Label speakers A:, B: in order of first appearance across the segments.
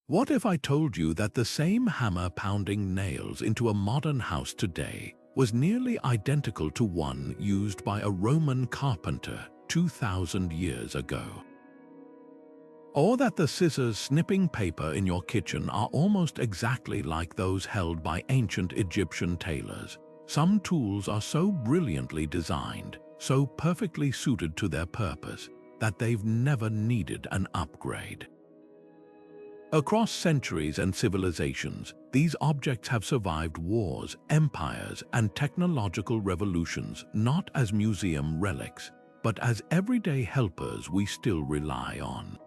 A: What if I told you that the same hammer pounding nails into a modern house today was nearly identical to one used by a Roman carpenter 2,000 years ago? Or that the scissors snipping paper in your kitchen are almost exactly like those held by ancient Egyptian tailors? Some tools are so brilliantly designed, so perfectly suited to their purpose, that they've never needed an upgrade. Across centuries and civilizations, these objects have survived wars, empires, and technological revolutions not as museum relics, but as everyday helpers we still rely on.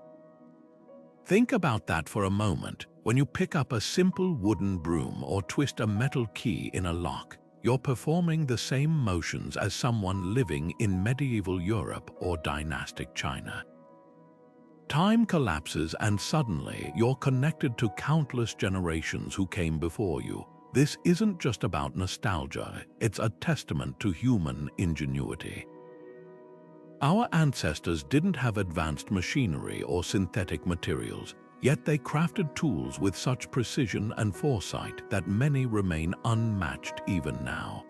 A: Think about that for a moment. When you pick up a simple wooden broom or twist a metal key in a lock, you're performing the same motions as someone living in medieval Europe or dynastic China. Time collapses and suddenly you're connected to countless generations who came before you. This isn't just about nostalgia, it's a testament to human ingenuity. Our ancestors didn't have advanced machinery or synthetic materials, yet they crafted tools with such precision and foresight that many remain unmatched even now.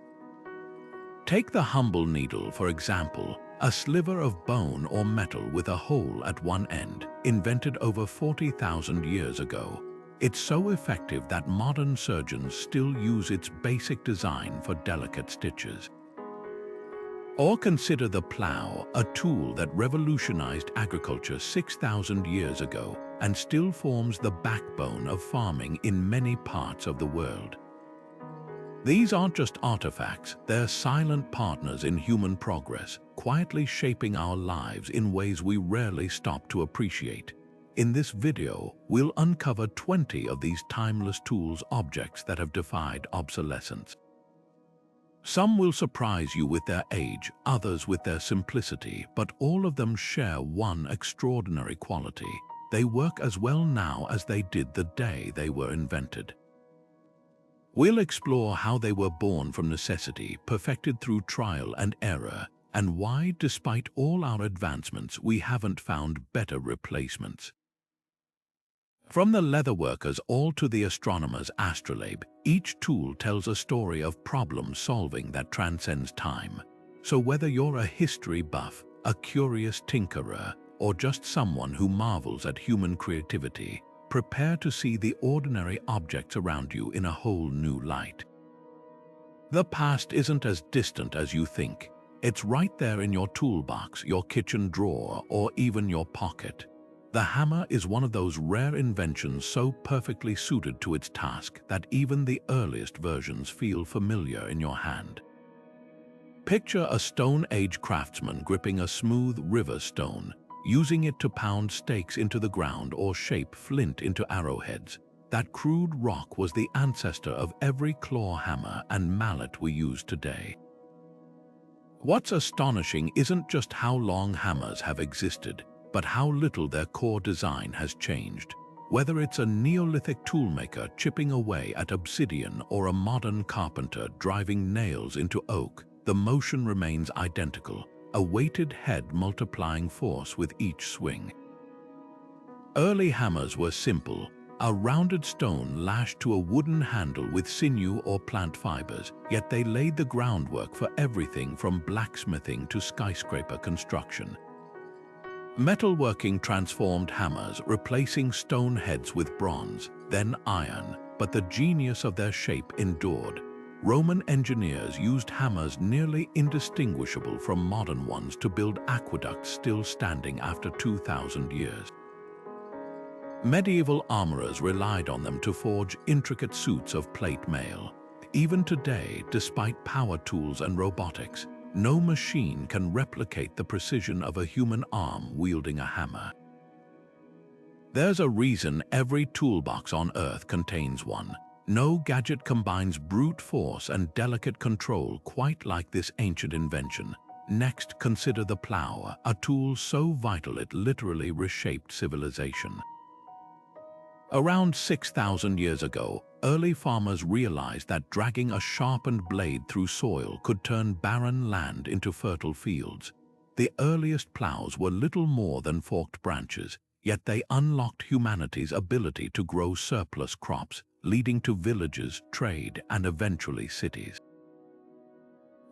A: Take the humble needle, for example, a sliver of bone or metal with a hole at one end, invented over 40,000 years ago. It's so effective that modern surgeons still use its basic design for delicate stitches. Or consider the plow, a tool that revolutionized agriculture 6,000 years ago and still forms the backbone of farming in many parts of the world. These aren't just artifacts, they're silent partners in human progress, quietly shaping our lives in ways we rarely stop to appreciate. In this video, we'll uncover 20 of these timeless tools objects that have defied obsolescence. Some will surprise you with their age, others with their simplicity, but all of them share one extraordinary quality. They work as well now as they did the day they were invented. We'll explore how they were born from necessity, perfected through trial and error, and why, despite all our advancements, we haven't found better replacements. From the leatherworkers all to the astronomer's astrolabe, each tool tells a story of problem-solving that transcends time. So whether you're a history buff, a curious tinkerer, or just someone who marvels at human creativity, prepare to see the ordinary objects around you in a whole new light. The past isn't as distant as you think. It's right there in your toolbox, your kitchen drawer, or even your pocket. The hammer is one of those rare inventions so perfectly suited to its task that even the earliest versions feel familiar in your hand. Picture a Stone Age craftsman gripping a smooth river stone, using it to pound stakes into the ground or shape flint into arrowheads. That crude rock was the ancestor of every claw hammer and mallet we use today. What's astonishing isn't just how long hammers have existed, but how little their core design has changed. Whether it's a Neolithic toolmaker chipping away at obsidian or a modern carpenter driving nails into oak, the motion remains identical, a weighted head multiplying force with each swing. Early hammers were simple, a rounded stone lashed to a wooden handle with sinew or plant fibers, yet they laid the groundwork for everything from blacksmithing to skyscraper construction. Metalworking transformed hammers, replacing stone heads with bronze, then iron, but the genius of their shape endured. Roman engineers used hammers nearly indistinguishable from modern ones to build aqueducts still standing after 2,000 years. Medieval armorers relied on them to forge intricate suits of plate mail. Even today, despite power tools and robotics, no machine can replicate the precision of a human arm wielding a hammer. There's a reason every toolbox on Earth contains one. No gadget combines brute force and delicate control quite like this ancient invention. Next, consider the plow, a tool so vital it literally reshaped civilization. Around 6,000 years ago, early farmers realized that dragging a sharpened blade through soil could turn barren land into fertile fields. The earliest plows were little more than forked branches, yet they unlocked humanity's ability to grow surplus crops, leading to villages, trade, and eventually cities.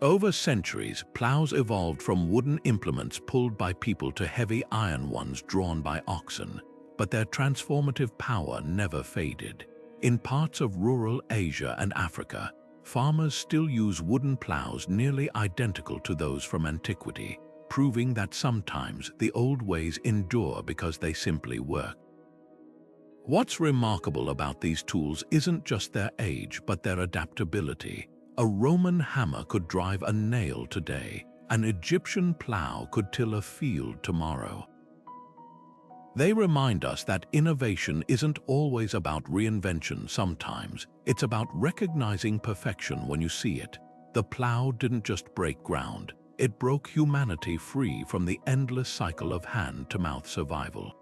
A: Over centuries, plows evolved from wooden implements pulled by people to heavy iron ones drawn by oxen, but their transformative power never faded. In parts of rural Asia and Africa, farmers still use wooden plows nearly identical to those from antiquity, proving that sometimes the old ways endure because they simply work. What's remarkable about these tools isn't just their age, but their adaptability. A Roman hammer could drive a nail today. An Egyptian plow could till a field tomorrow. They remind us that innovation isn't always about reinvention. Sometimes it's about recognizing perfection when you see it. The plow didn't just break ground, it broke humanity free from the endless cycle of hand-to-mouth survival.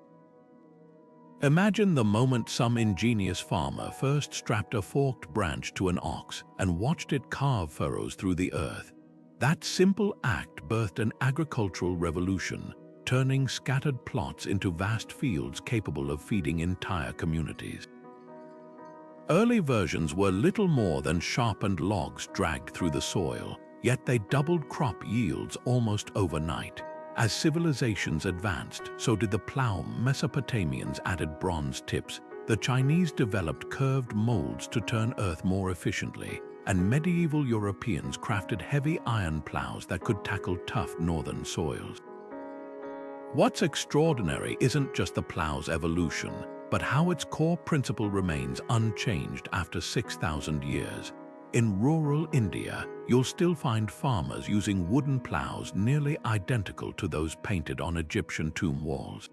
A: Imagine the moment some ingenious farmer first strapped a forked branch to an ox and watched it carve furrows through the earth. That simple act birthed an agricultural revolution, turning scattered plots into vast fields capable of feeding entire communities. Early versions were little more than sharpened logs dragged through the soil, yet they doubled crop yields almost overnight. As civilizations advanced, so did the plow. Mesopotamians added bronze tips, the Chinese developed curved molds to turn earth more efficiently, and medieval Europeans crafted heavy iron plows that could tackle tough northern soils. What's extraordinary isn't just the plow's evolution, but how its core principle remains unchanged after 6,000 years. In rural India, you'll still find farmers using wooden plows nearly identical to those painted on Egyptian tomb walls.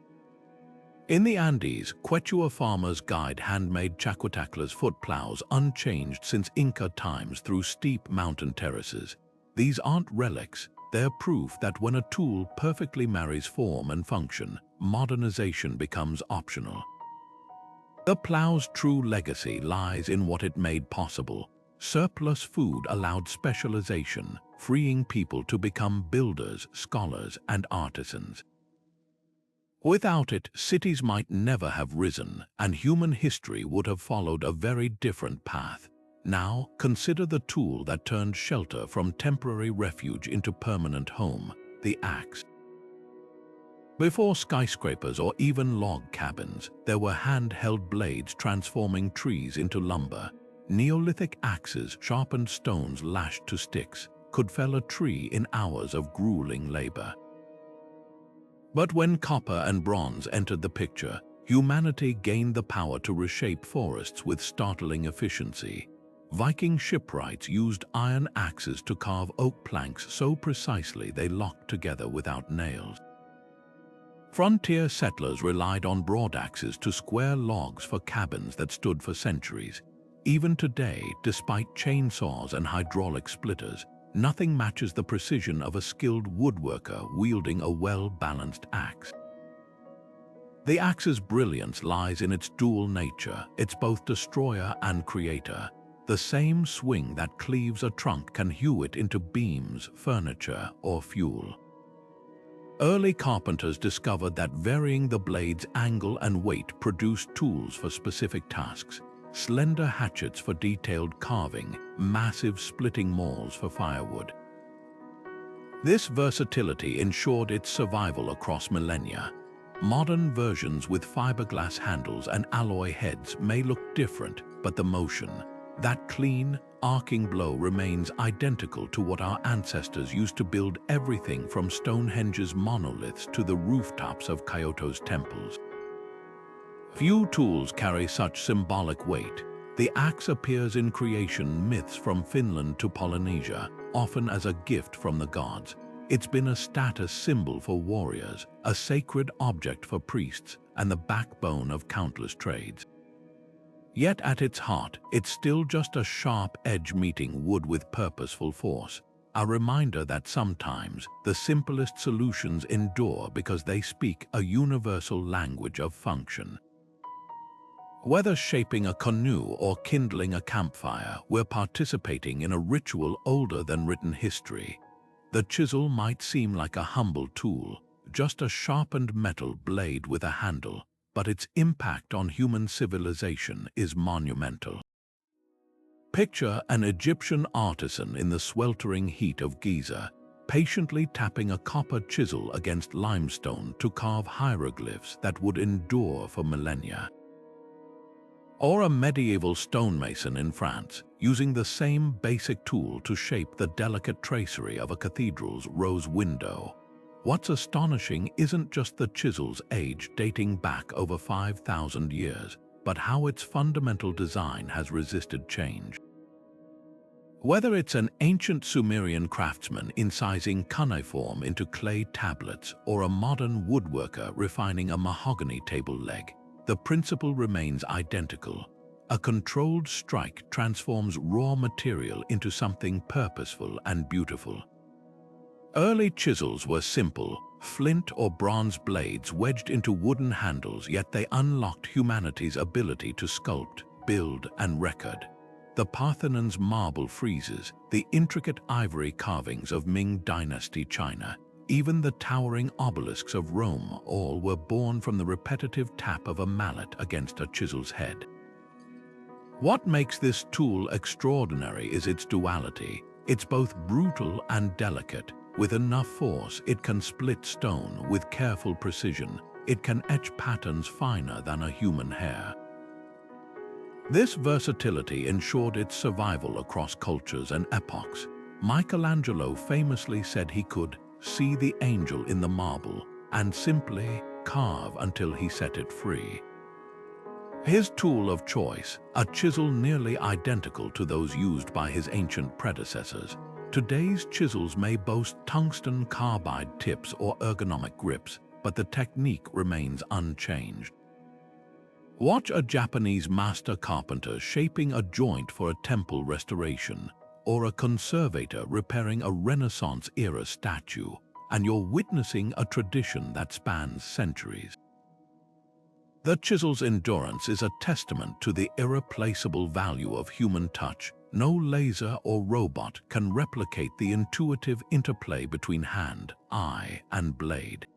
A: In the Andes, Quechua farmers guide handmade chaquitaclas foot plows unchanged since Inca times through steep mountain terraces. These aren't relics, they're proof that when a tool perfectly marries form and function, modernization becomes optional. The plow's true legacy lies in what it made possible. Surplus food allowed specialization, freeing people to become builders, scholars, and artisans. Without it, cities might never have risen, and human history would have followed a very different path. Now, consider the tool that turned shelter from temporary refuge into permanent home, the axe. Before skyscrapers or even log cabins, there were hand-held blades transforming trees into lumber. Neolithic axes, sharpened stones lashed to sticks, could fell a tree in hours of grueling labor. But when copper and bronze entered the picture, humanity gained the power to reshape forests with startling efficiency. Viking shipwrights used iron axes to carve oak planks so precisely they locked together without nails. Frontier settlers relied on broadaxes to square logs for cabins that stood for centuries. Even today, despite chainsaws and hydraulic splitters, nothing matches the precision of a skilled woodworker wielding a well-balanced axe. The axe's brilliance lies in its dual nature. It's both destroyer and creator. The same swing that cleaves a trunk can hew it into beams, furniture, or fuel. Early carpenters discovered that varying the blade's angle and weight produced tools for specific tasks. Slender hatchets for detailed carving, massive splitting mauls for firewood. This versatility ensured its survival across millennia. Modern versions with fiberglass handles and alloy heads may look different, but the motion, that clean, arcing blow remains identical to what our ancestors used to build everything from Stonehenge's monoliths to the rooftops of Kyoto's temples. Few tools carry such symbolic weight. The axe appears in creation myths from Finland to Polynesia, often as a gift from the gods. It's been a status symbol for warriors, a sacred object for priests, and the backbone of countless trades. Yet at its heart, it's still just a sharp edge meeting wood with purposeful force, a reminder that sometimes the simplest solutions endure because they speak a universal language of function. Whether shaping a canoe or kindling a campfire, we're participating in a ritual older than written history. The chisel might seem like a humble tool, just a sharpened metal blade with a handle, but its impact on human civilization is monumental. Picture an Egyptian artisan in the sweltering heat of Giza, patiently tapping a copper chisel against limestone to carve hieroglyphs that would endure for millennia. Or a medieval stonemason in France, using the same basic tool to shape the delicate tracery of a cathedral's rose window. What's astonishing isn't just the chisel's age dating back over 5,000 years, but how its fundamental design has resisted change. Whether it's an ancient Sumerian craftsman incising cuneiform into clay tablets or a modern woodworker refining a mahogany table leg, the principle remains identical. A controlled strike transforms raw material into something purposeful and beautiful. Early chisels were simple, flint or bronze blades wedged into wooden handles, yet they unlocked humanity's ability to sculpt, build, and record. The Parthenon's marble friezes, the intricate ivory carvings of Ming Dynasty China, even the towering obelisks of Rome, all were born from the repetitive tap of a mallet against a chisel's head. What makes this tool extraordinary is its duality. It's both brutal and delicate. With enough force, it can split stone. With careful precision, it can etch patterns finer than a human hair. This versatility ensured its survival across cultures and epochs. Michelangelo famously said he could see the angel in the marble and simply carve until he set it free. His tool of choice, a chisel nearly identical to those used by his ancient predecessors. Today's chisels may boast tungsten carbide tips or ergonomic grips, but the technique remains unchanged. Watch a Japanese master carpenter shaping a joint for a temple restoration, or a conservator repairing a Renaissance-era statue, and you're witnessing a tradition that spans centuries. The chisel's endurance is a testament to the irreplaceable value of human touch. No laser or robot can replicate the intuitive interplay between hand, eye, and blade.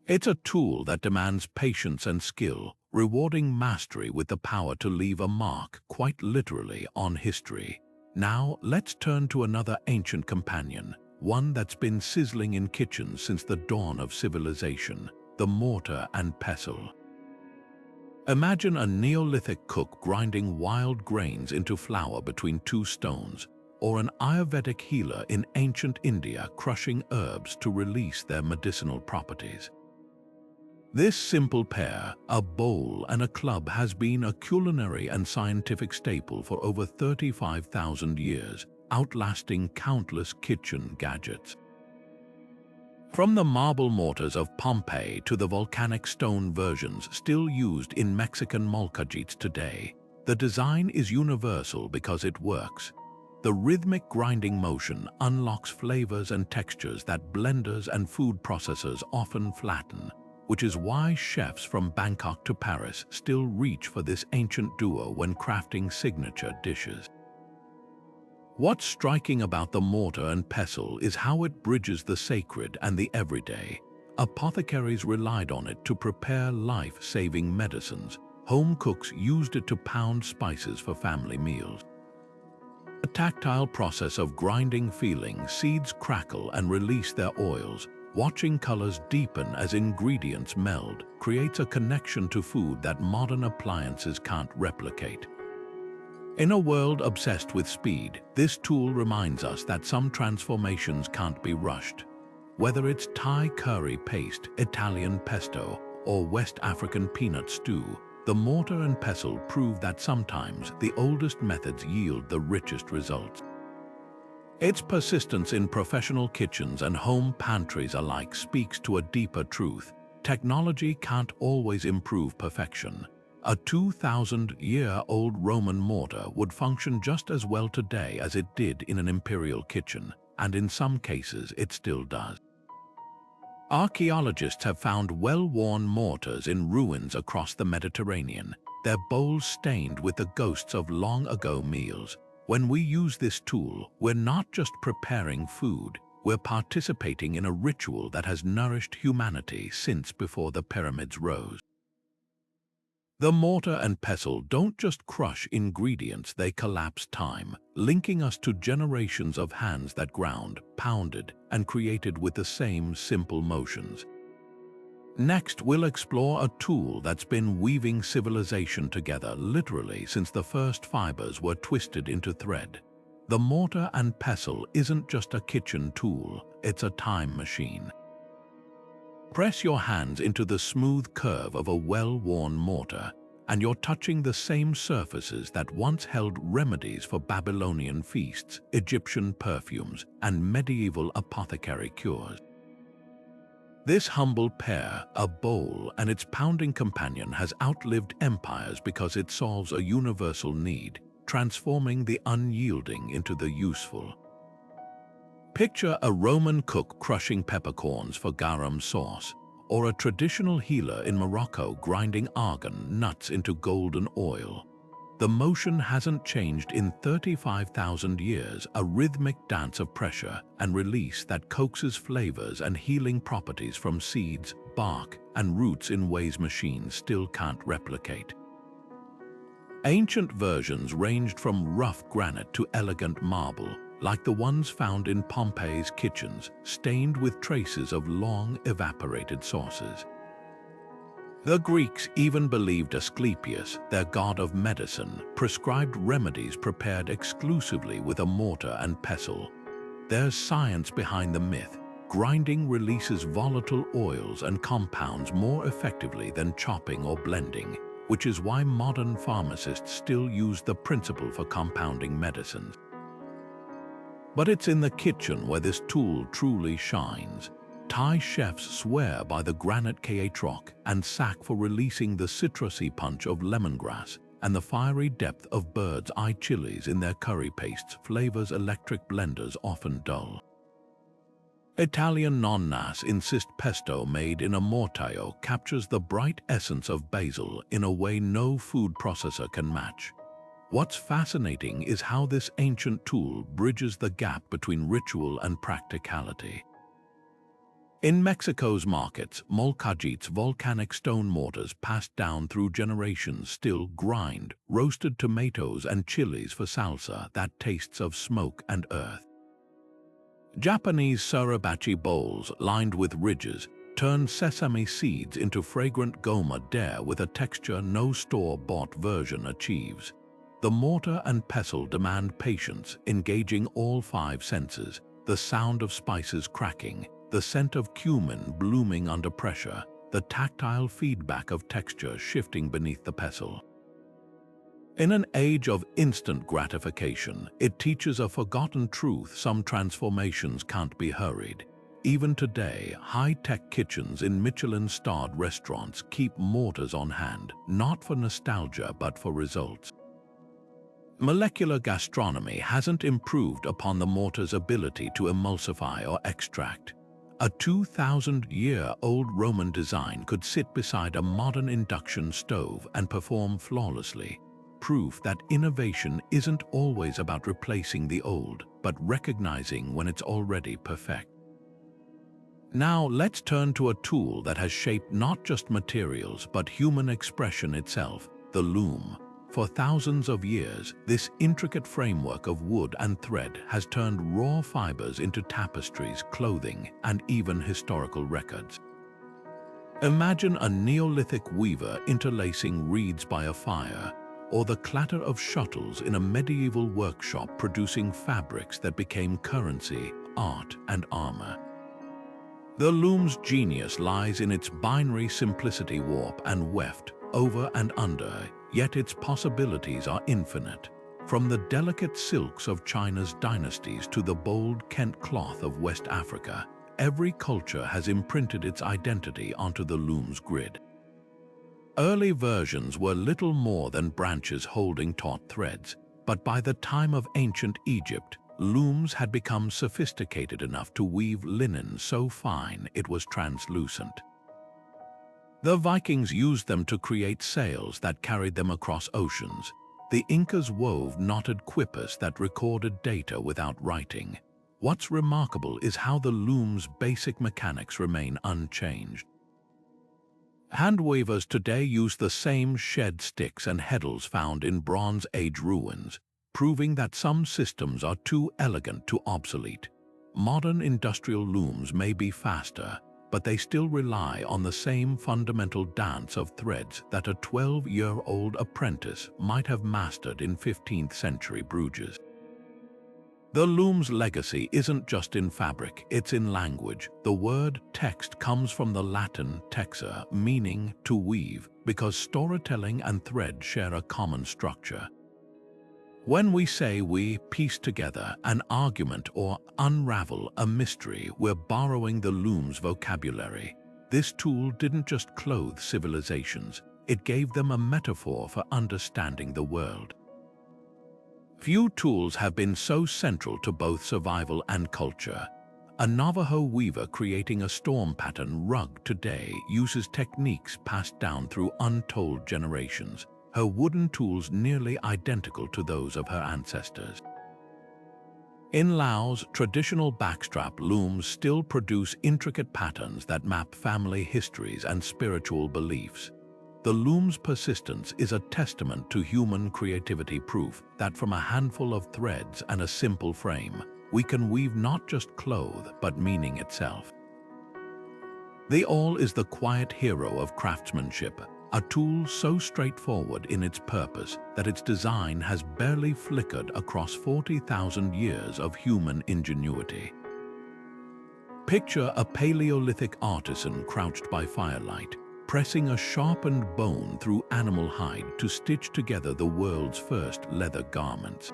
A: It's a tool that demands patience and skill, rewarding mastery with the power to leave a mark, quite literally, on history. Now, let's turn to another ancient companion, one that's been sizzling in kitchens since the dawn of civilization, the mortar and pestle. Imagine a Neolithic cook grinding wild grains into flour between two stones, or an Ayurvedic healer in ancient India crushing herbs to release their medicinal properties. This simple pair, a bowl and a club, has been a culinary and scientific staple for over 35,000 years, outlasting countless kitchen gadgets. From the marble mortars of Pompeii to the volcanic stone versions still used in Mexican molcajits today, the design is universal because it works. The rhythmic grinding motion unlocks flavors and textures that blenders and food processors often flatten, which is why chefs from Bangkok to Paris still reach for this ancient duo when crafting signature dishes. What's striking about the mortar and pestle is how it bridges the sacred and the everyday. Apothecaries relied on it to prepare life-saving medicines. Home cooks used it to pound spices for family meals. The tactile process of grinding, feeling seeds crackle and release their oils, watching colors deepen as ingredients meld, creates a connection to food that modern appliances can't replicate. In a world obsessed with speed, this tool reminds us that some transformations can't be rushed. Whether it's Thai curry paste, Italian pesto, or West African peanut stew, the mortar and pestle prove that sometimes the oldest methods yield the richest results. Its persistence in professional kitchens and home pantries alike speaks to a deeper truth. Technology can't always improve perfection. A 2,000-year-old Roman mortar would function just as well today as it did in an imperial kitchen, and in some cases it still does. Archaeologists have found well-worn mortars in ruins across the Mediterranean, their bowls stained with the ghosts of long-ago meals. When we use this tool, we're not just preparing food, We're participating in a ritual that has nourished humanity since before the pyramids rose. The mortar and pestle don't just crush ingredients, they collapse time, linking us to generations of hands that ground, pounded, and created with the same simple motions. Next, we'll explore a tool that's been weaving civilization together literally since the first fibers were twisted into thread. The mortar and pestle isn't just a kitchen tool, it's a time machine. Press your hands into the smooth curve of a well-worn mortar, and you're touching the same surfaces that once held remedies for Babylonian feasts, Egyptian perfumes, and medieval apothecary cures. This humble pair, a bowl and its pounding companion, has outlived empires because it solves a universal need, transforming the unyielding into the useful. Picture a Roman cook crushing peppercorns for garum sauce, or a traditional healer in Morocco grinding argan nuts into golden oil. The motion hasn't changed in 35,000 years, a rhythmic dance of pressure and release that coaxes flavors and healing properties from seeds, bark, and roots in ways machines still can't replicate. Ancient versions ranged from rough granite to elegant marble, like the ones found in Pompeii's kitchens, stained with traces of long evaporated sauces. The Greeks even believed Asclepius, their god of medicine, prescribed remedies prepared exclusively with a mortar and pestle. There's science behind the myth. Grinding releases volatile oils and compounds more effectively than chopping or blending, which is why modern pharmacists still use the principle for compounding medicines. But it's in the kitchen where this tool truly shines. Thai chefs swear by the granite kaatroc and sak for releasing the citrusy punch of lemongrass and the fiery depth of bird's eye chilies in their curry pastes, flavors electric blenders often dull. Italian nonnas insist pesto made in a mortaio captures the bright essence of basil in a way no food processor can match. What's fascinating is how this ancient tool bridges the gap between ritual and practicality. In Mexico's markets, molcajits, volcanic stone mortars passed down through generations, still grind roasted tomatoes and chilies for salsa that tastes of smoke and earth. Japanese suribachi bowls lined with ridges turn sesame seeds into fragrant goma dare with a texture no store-bought version achieves. The mortar and pestle demand patience, engaging all five senses, the sound of spices cracking, the scent of cumin blooming under pressure, the tactile feedback of texture shifting beneath the pestle. In an age of instant gratification, it teaches a forgotten truth: some transformations can't be hurried. Even today, high-tech kitchens in Michelin-starred restaurants keep mortars on hand, not for nostalgia but for results. Molecular gastronomy hasn't improved upon the mortar's ability to emulsify or extract. A 2,000-year-old Roman design could sit beside a modern induction stove and perform flawlessly, proof that innovation isn't always about replacing the old, but recognizing when it's already perfect. Now let's turn to a tool that has shaped not just materials but human expression itself, the loom. For thousands of years, this intricate framework of wood and thread has turned raw fibers into tapestries, clothing, and even historical records. Imagine a Neolithic weaver interlacing reeds by a fire, or the clatter of shuttles in a medieval workshop producing fabrics that became currency, art, and armor. The loom's genius lies in its binary simplicity: warp and weft, over and under, yet its possibilities are infinite. From the delicate silks of China's dynasties to the bold Kent cloth of West Africa, every culture has imprinted its identity onto the loom's grid. Early versions were little more than branches holding taut threads, but by the time of ancient Egypt, looms had become sophisticated enough to weave linen so fine it was translucent. The Vikings used them to create sails that carried them across oceans. The Incas wove knotted quippers that recorded data without writing. What's remarkable is how the loom's basic mechanics remain unchanged. Hand weavers today use the same shed sticks and heddles found in Bronze Age ruins, proving that some systems are too elegant to obsolete. Modern industrial looms may be faster, but they still rely on the same fundamental dance of threads that a 12-year-old apprentice might have mastered in 15th-century Bruges. The loom's legacy isn't just in fabric, it's in language. The word text comes from the Latin texere, meaning to weave, because storytelling and thread share a common structure. When we say we piece together an argument or unravel a mystery, we're borrowing the loom's vocabulary. This tool didn't just clothe civilizations, it gave them a metaphor for understanding the world. Few tools have been so central to both survival and culture. A Navajo weaver creating a storm pattern rug today uses techniques passed down through untold generations, her wooden tools nearly identical to those of her ancestors. In Laos, traditional backstrap looms still produce intricate patterns that map family histories and spiritual beliefs. The loom's persistence is a testament to human creativity, proof that from a handful of threads and a simple frame, we can weave not just cloth, but meaning itself. The awl is the quiet hero of craftsmanship, a tool so straightforward in its purpose that its design has barely flickered across 40,000 years of human ingenuity. Picture a Paleolithic artisan crouched by firelight, pressing a sharpened bone through animal hide to stitch together the world's first leather garments.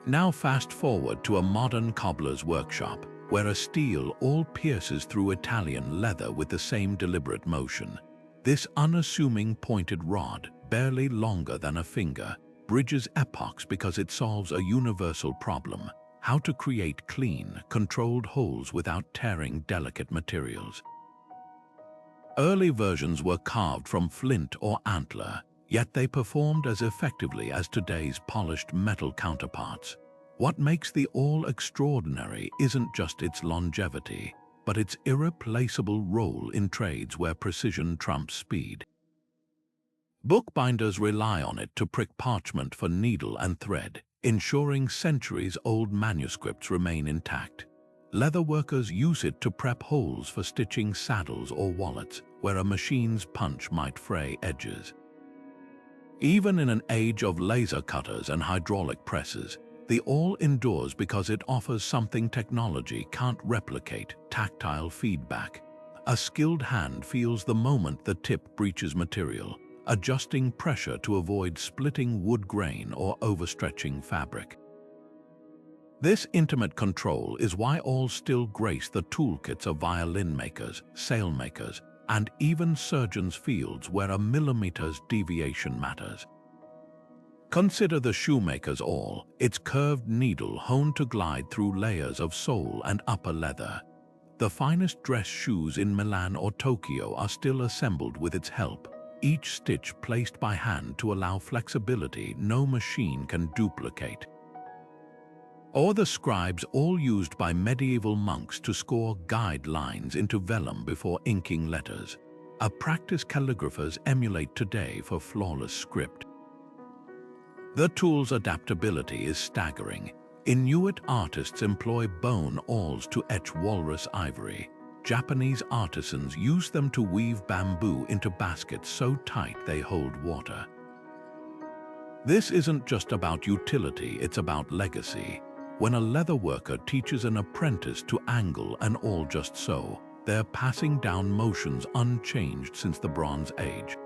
A: Now fast forward to a modern cobbler's workshop, where a steel awl pierces through Italian leather with the same deliberate motion. This unassuming pointed rod, barely longer than a finger, bridges epochs because it solves a universal problem: how to create clean, controlled holes without tearing delicate materials. Early versions were carved from flint or antler, yet they performed as effectively as today's polished metal counterparts. What makes the awl extraordinary isn't just its longevity, but its irreplaceable role in trades where precision trumps speed. Bookbinders rely on it to prick parchment for needle and thread, ensuring centuries-old manuscripts remain intact. Leatherworkers use it to prep holes for stitching saddles or wallets, where a machine's punch might fray edges. Even in an age of laser cutters and hydraulic presses, the awl endures because it offers something technology can't replicate: tactile feedback. A skilled hand feels the moment the tip breaches material, adjusting pressure to avoid splitting wood grain or overstretching fabric. This intimate control is why awls still grace the toolkits of violin makers, sailmakers, and even surgeons' fields where a millimeter's deviation matters. Consider the shoemaker's awl, its curved needle honed to glide through layers of sole and upper leather. The finest dress shoes in Milan or Tokyo are still assembled with its help, each stitch placed by hand to allow flexibility no machine can duplicate. Or the scribe's awl used by medieval monks to score guide lines into vellum before inking letters, a practice calligraphers emulate today for flawless script. The tool's adaptability is staggering. Inuit artists employ bone awls to etch walrus ivory. Japanese artisans use them to weave bamboo into baskets so tight they hold water. This isn't just about utility, it's about legacy. When a leatherworker teaches an apprentice to angle an awl just so, they're passing down motions unchanged since the Bronze Age.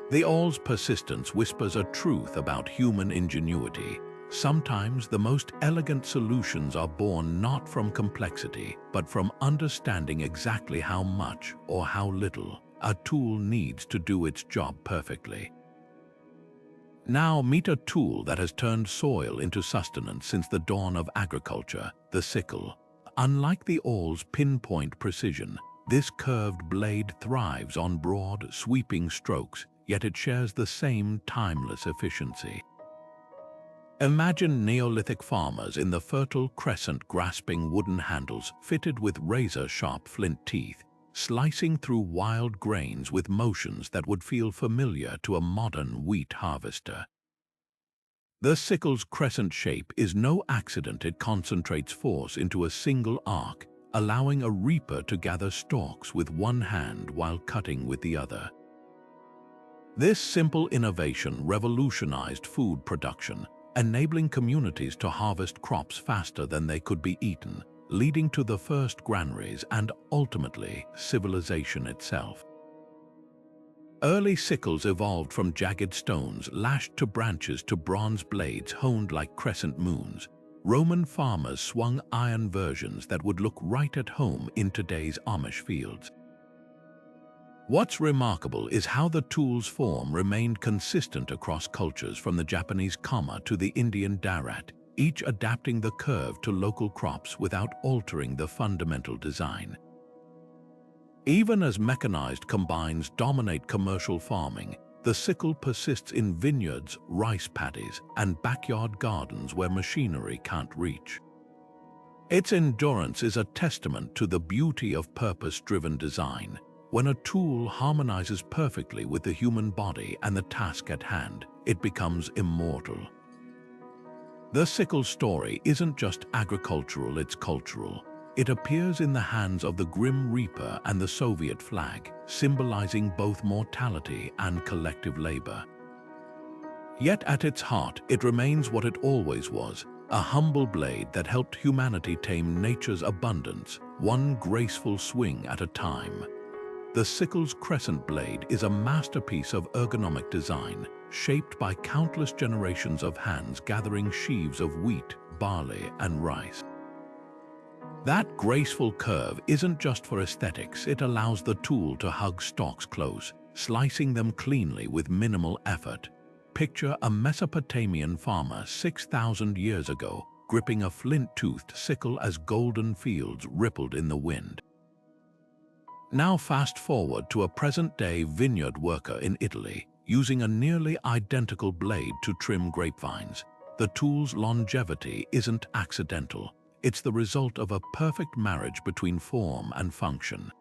A: The awl's persistence whispers a truth about human ingenuity. Sometimes the most elegant solutions are born not from complexity, but from understanding exactly how much or how little a tool needs to do its job perfectly. Now meet a tool that has turned soil into sustenance since the dawn of agriculture, the sickle. Unlike the awl's pinpoint precision, this curved blade thrives on broad, sweeping strokes, yet it shares the same timeless efficiency. Imagine Neolithic farmers in the Fertile Crescent grasping wooden handles fitted with razor-sharp flint teeth, slicing through wild grains with motions that would feel familiar to a modern wheat harvester. The sickle's crescent shape is no accident. It concentrates force into a single arc, allowing a reaper to gather stalks with one hand while cutting with the other. This simple innovation revolutionized food production, enabling communities to harvest crops faster than they could be eaten, leading to the first granaries and, ultimately, civilization itself. Early sickles evolved from jagged stones lashed to branches to bronze blades honed like crescent moons. Roman farmers swung iron versions that would look right at home in today's Amish fields. What's remarkable is how the tool's form remained consistent across cultures, from the Japanese kama to the Indian darat, each adapting the curve to local crops without altering the fundamental design. Even as mechanized combines dominate commercial farming, the sickle persists in vineyards, rice paddies, and backyard gardens where machinery can't reach. Its endurance is a testament to the beauty of purpose-driven design. When a tool harmonizes perfectly with the human body and the task at hand, it becomes immortal. The sickle story isn't just agricultural, it's cultural. It appears in the hands of the Grim Reaper and the Soviet flag, symbolizing both mortality and collective labor. Yet at its heart, it remains what it always was, a humble blade that helped humanity tame nature's abundance, one graceful swing at a time. The sickle's crescent blade is a masterpiece of ergonomic design, shaped by countless generations of hands gathering sheaves of wheat, barley, and rice. That graceful curve isn't just for aesthetics. It allows the tool to hug stalks close, slicing them cleanly with minimal effort. Picture a Mesopotamian farmer 6,000 years ago, gripping a flint-toothed sickle as golden fields rippled in the wind. Now fast forward to a present-day vineyard worker in Italy, using a nearly identical blade to trim grapevines. The tool's longevity isn't accidental. It's the result of a perfect marriage between form and function.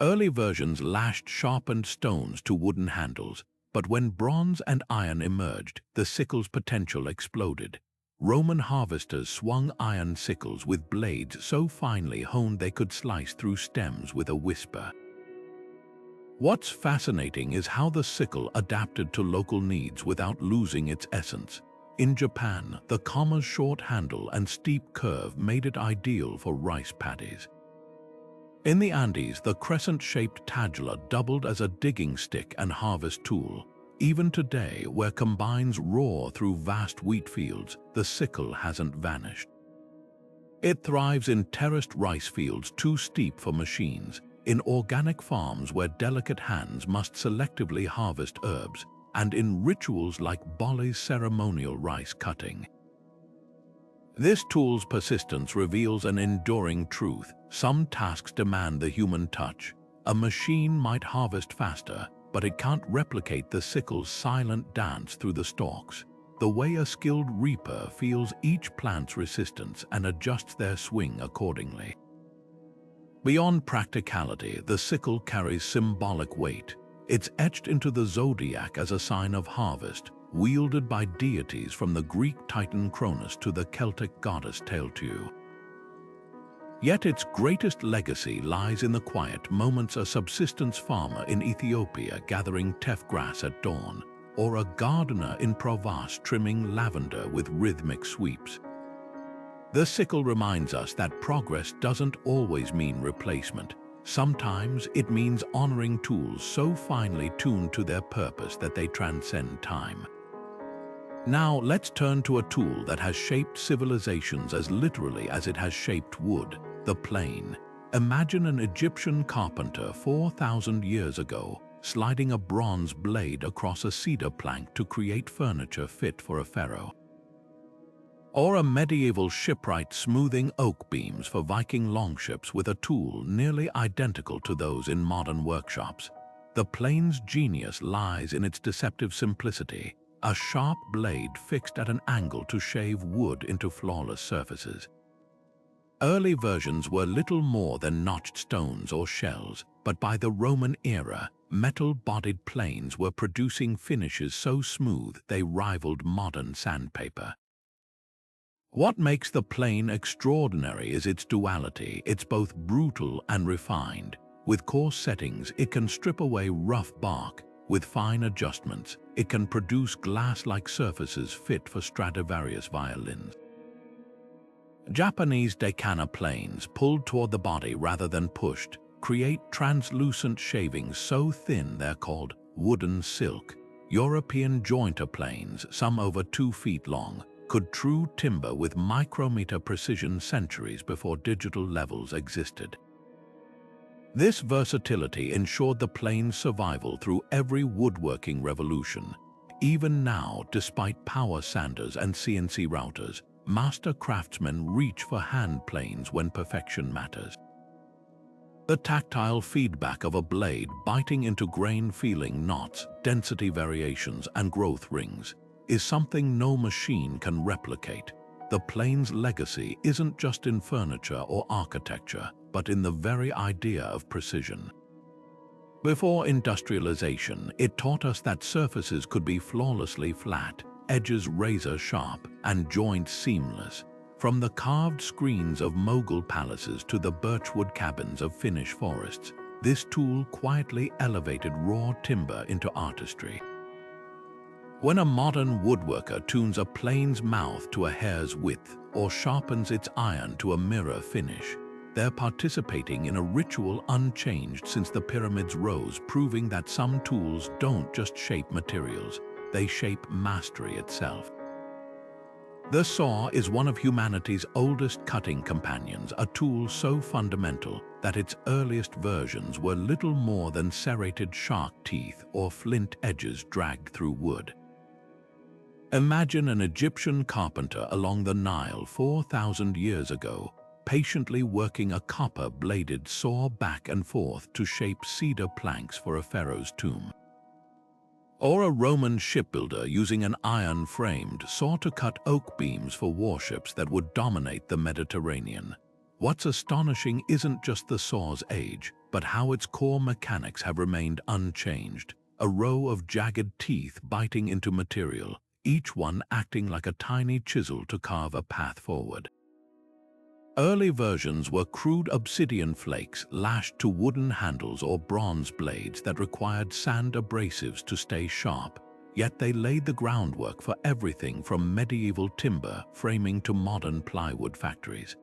A: Early versions lashed sharpened stones to wooden handles, but when bronze and iron emerged, the sickle's potential exploded. Roman harvesters swung iron sickles with blades so finely honed they could slice through stems with a whisper. What's fascinating is how the sickle adapted to local needs without losing its essence. In Japan, the kama's short handle and steep curve made it ideal for rice paddies. In the Andes, the crescent-shaped tadula doubled as a digging stick and harvest tool. Even today, where combines roar through vast wheat fields, the sickle hasn't vanished. It thrives in terraced rice fields too steep for machines, in organic farms where delicate hands must selectively harvest herbs, and in rituals like Bali's ceremonial rice cutting. This tool's persistence reveals an enduring truth. Some tasks demand the human touch. A machine might harvest faster, but it can't replicate the sickle's silent dance through the stalks. The way a skilled reaper feels each plant's resistance and adjusts their swing accordingly. Beyond practicality, the sickle carries symbolic weight. It's etched into the zodiac as a sign of harvest, wielded by deities from the Greek titan Cronus to the Celtic goddess Tailtiu. Yet its greatest legacy lies in the quiet moments: a subsistence farmer in Ethiopia gathering teff grass at dawn, or a gardener in Provence trimming lavender with rhythmic sweeps. The sickle reminds us that progress doesn't always mean replacement. Sometimes it means honoring tools so finely tuned to their purpose that they transcend time. Now let's turn to a tool that has shaped civilizations as literally as it has shaped wood: the plane. Imagine an Egyptian carpenter 4,000 years ago sliding a bronze blade across a cedar plank to create furniture fit for a pharaoh. Or a medieval shipwright smoothing oak beams for Viking longships with a tool nearly identical to those in modern workshops. The plane's genius lies in its deceptive simplicity. a sharp blade fixed at an angle to shave wood into flawless surfaces. Early versions were little more than notched stones or shells, but by the Roman era, metal-bodied planes were producing finishes so smooth they rivaled modern sandpaper. What makes the plane extraordinary is its duality. It's both brutal and refined. With coarse settings, it can strip away rough bark. With fine adjustments, it can produce glass-like surfaces fit for Stradivarius violins. Japanese Decana planes, pulled toward the body rather than pushed, create translucent shavings so thin they're called wooden silk. European jointer planes, some over 2 feet long, could true timber with micrometer precision centuries before digital levels existed. This versatility ensured the plane's survival through every woodworking revolution. Even now, despite power sanders and CNC routers, master craftsmen reach for hand planes when perfection matters. The tactile feedback of a blade biting into grain-feeling knots, density variations, and growth rings is something no machine can replicate. The plane's legacy isn't just in furniture or architecture, but in the very idea of precision. Before industrialization, it taught us that surfaces could be flawlessly flat, edges razor-sharp, and joints seamless. From the carved screens of Mughal palaces to the birchwood cabins of Finnish forests, this tool quietly elevated raw timber into artistry. When a modern woodworker tunes a plane's mouth to a hair's width or sharpens its iron to a mirror finish, they're participating in a ritual unchanged since the pyramids rose, proving that some tools don't just shape materials, they shape mastery itself. The saw is one of humanity's oldest cutting companions, a tool so fundamental that its earliest versions were little more than serrated shark teeth or flint edges dragged through wood. Imagine an Egyptian carpenter along the Nile 4,000 years ago, patiently working a copper-bladed saw back and forth to shape cedar planks for a pharaoh's tomb. Or a Roman shipbuilder using an iron-framed saw to cut oak beams for warships that would dominate the Mediterranean. What's astonishing isn't just the saw's age, but how its core mechanics have remained unchanged. A row of jagged teeth biting into material, each one acting like a tiny chisel to carve a path forward. Early versions were crude obsidian flakes lashed to wooden handles or bronze blades that required sand abrasives to stay sharp, yet they laid the groundwork for everything from medieval timber framing to modern plywood factories.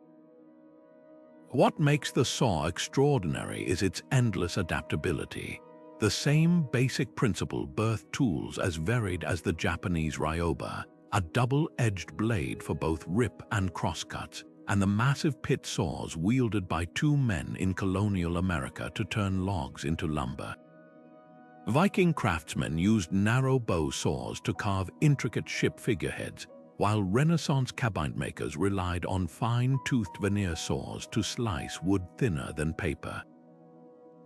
A: What makes the saw extraordinary is its endless adaptability. The same basic principle birthed tools as varied as the Japanese ryoba, a double-edged blade for both rip and crosscuts, and the massive pit saws wielded by 2 men in colonial America to turn logs into lumber. Viking craftsmen used narrow bow saws to carve intricate ship figureheads, while Renaissance cabinet makers relied on fine-toothed veneer saws to slice wood thinner than paper.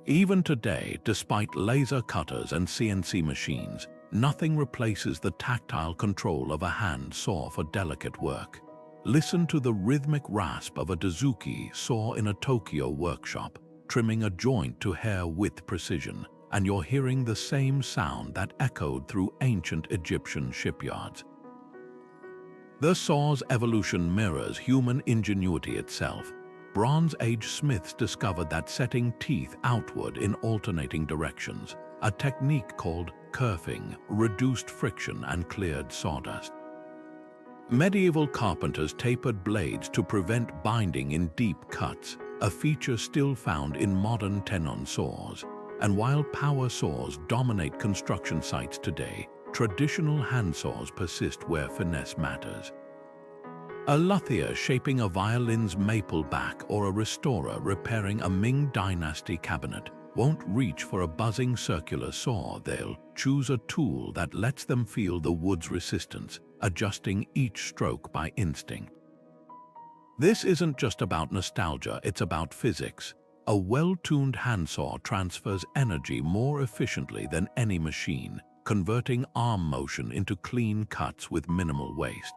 A: Even today, despite laser cutters and CNC machines, nothing replaces the tactile control of a hand saw for delicate work. Listen to the rhythmic rasp of a Dazuki saw in a Tokyo workshop, trimming a joint to hair-width precision, and you're hearing the same sound that echoed through ancient Egyptian shipyards. The saw's evolution mirrors human ingenuity itself. Bronze Age smiths discovered that setting teeth outward in alternating directions, a technique called kerfing, reduced friction and cleared sawdust. Medieval carpenters tapered blades to prevent binding in deep cuts, a feature still found in modern tenon saws. And while power saws dominate construction sites today, traditional hand saws persist where finesse matters. A luthier shaping a violin's maple back or a restorer repairing a Ming Dynasty cabinet won't reach for a buzzing circular saw. They'll choose a tool that lets them feel the wood's resistance, adjusting each stroke by instinct. This isn't just about nostalgia, it's about physics. A well-tuned handsaw transfers energy more efficiently than any machine, converting arm motion into clean cuts with minimal waste.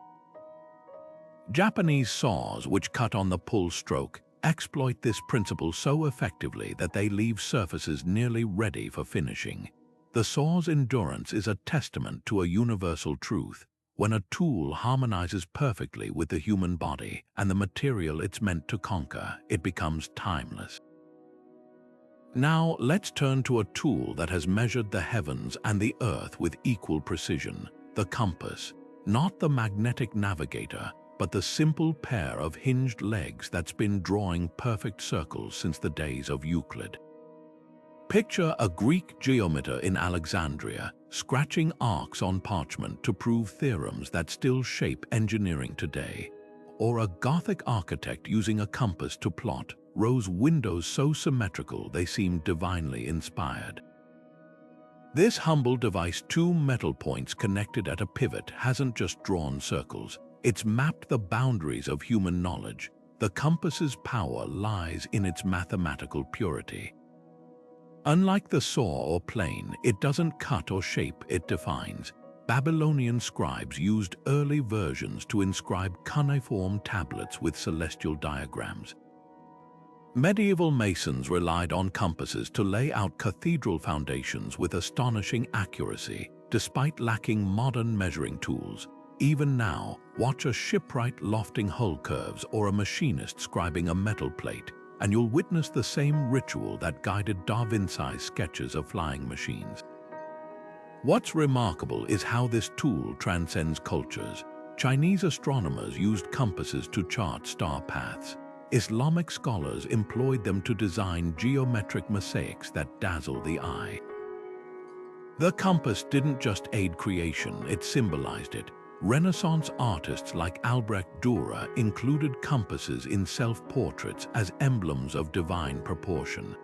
A: Japanese saws, which cut on the pull stroke, exploit this principle so effectively that they leave surfaces nearly ready for finishing. The saw's endurance is a testament to a universal truth. When a tool harmonizes perfectly with the human body and the material it's meant to conquer, it becomes timeless. Now, let's turn to a tool that has measured the heavens and the earth with equal precision: the compass. Not the magnetic navigator, but the simple pair of hinged legs that's been drawing perfect circles since the days of Euclid. Picture a Greek geometer in Alexandria, scratching arcs on parchment to prove theorems that still shape engineering today. Or a Gothic architect using a compass to plot rows windows so symmetrical they seem divinely inspired. This humble device, two metal points connected at a pivot, hasn't just drawn circles. It's mapped the boundaries of human knowledge. The compass's power lies in its mathematical purity. Unlike the saw or plane, it doesn't cut or shape, it defines. Babylonian scribes used early versions to inscribe cuneiform tablets with celestial diagrams. Medieval masons relied on compasses to lay out cathedral foundations with astonishing accuracy, despite lacking modern measuring tools. Even now, watch a shipwright lofting hull curves or a machinist scribing a metal plate, and you'll witness the same ritual that guided Da Vinci's sketches of flying machines. What's remarkable is how this tool transcends cultures. Chinese astronomers used compasses to chart star paths. Islamic scholars employed them to design geometric mosaics that dazzle the eye. The compass didn't just aid creation, it symbolized it. Renaissance artists like Albrecht Dürer included compasses in self-portraits as emblems of divine proportion.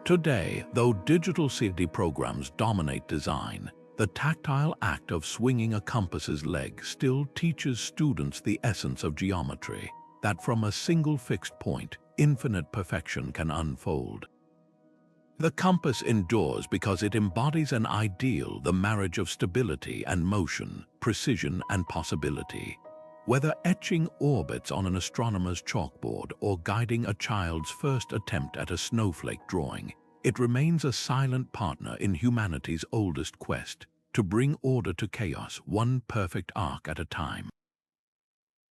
A: Today, though digital CD programs dominate design, the tactile act of swinging a compass's leg still teaches students the essence of geometry, that from a single fixed point, infinite perfection can unfold. The compass endures because it embodies an ideal, the marriage of stability and motion, precision and possibility. Whether etching orbits on an astronomer's chalkboard or guiding a child's first attempt at a snowflake drawing, it remains a silent partner in humanity's oldest quest to bring order to chaos, one perfect arc at a time.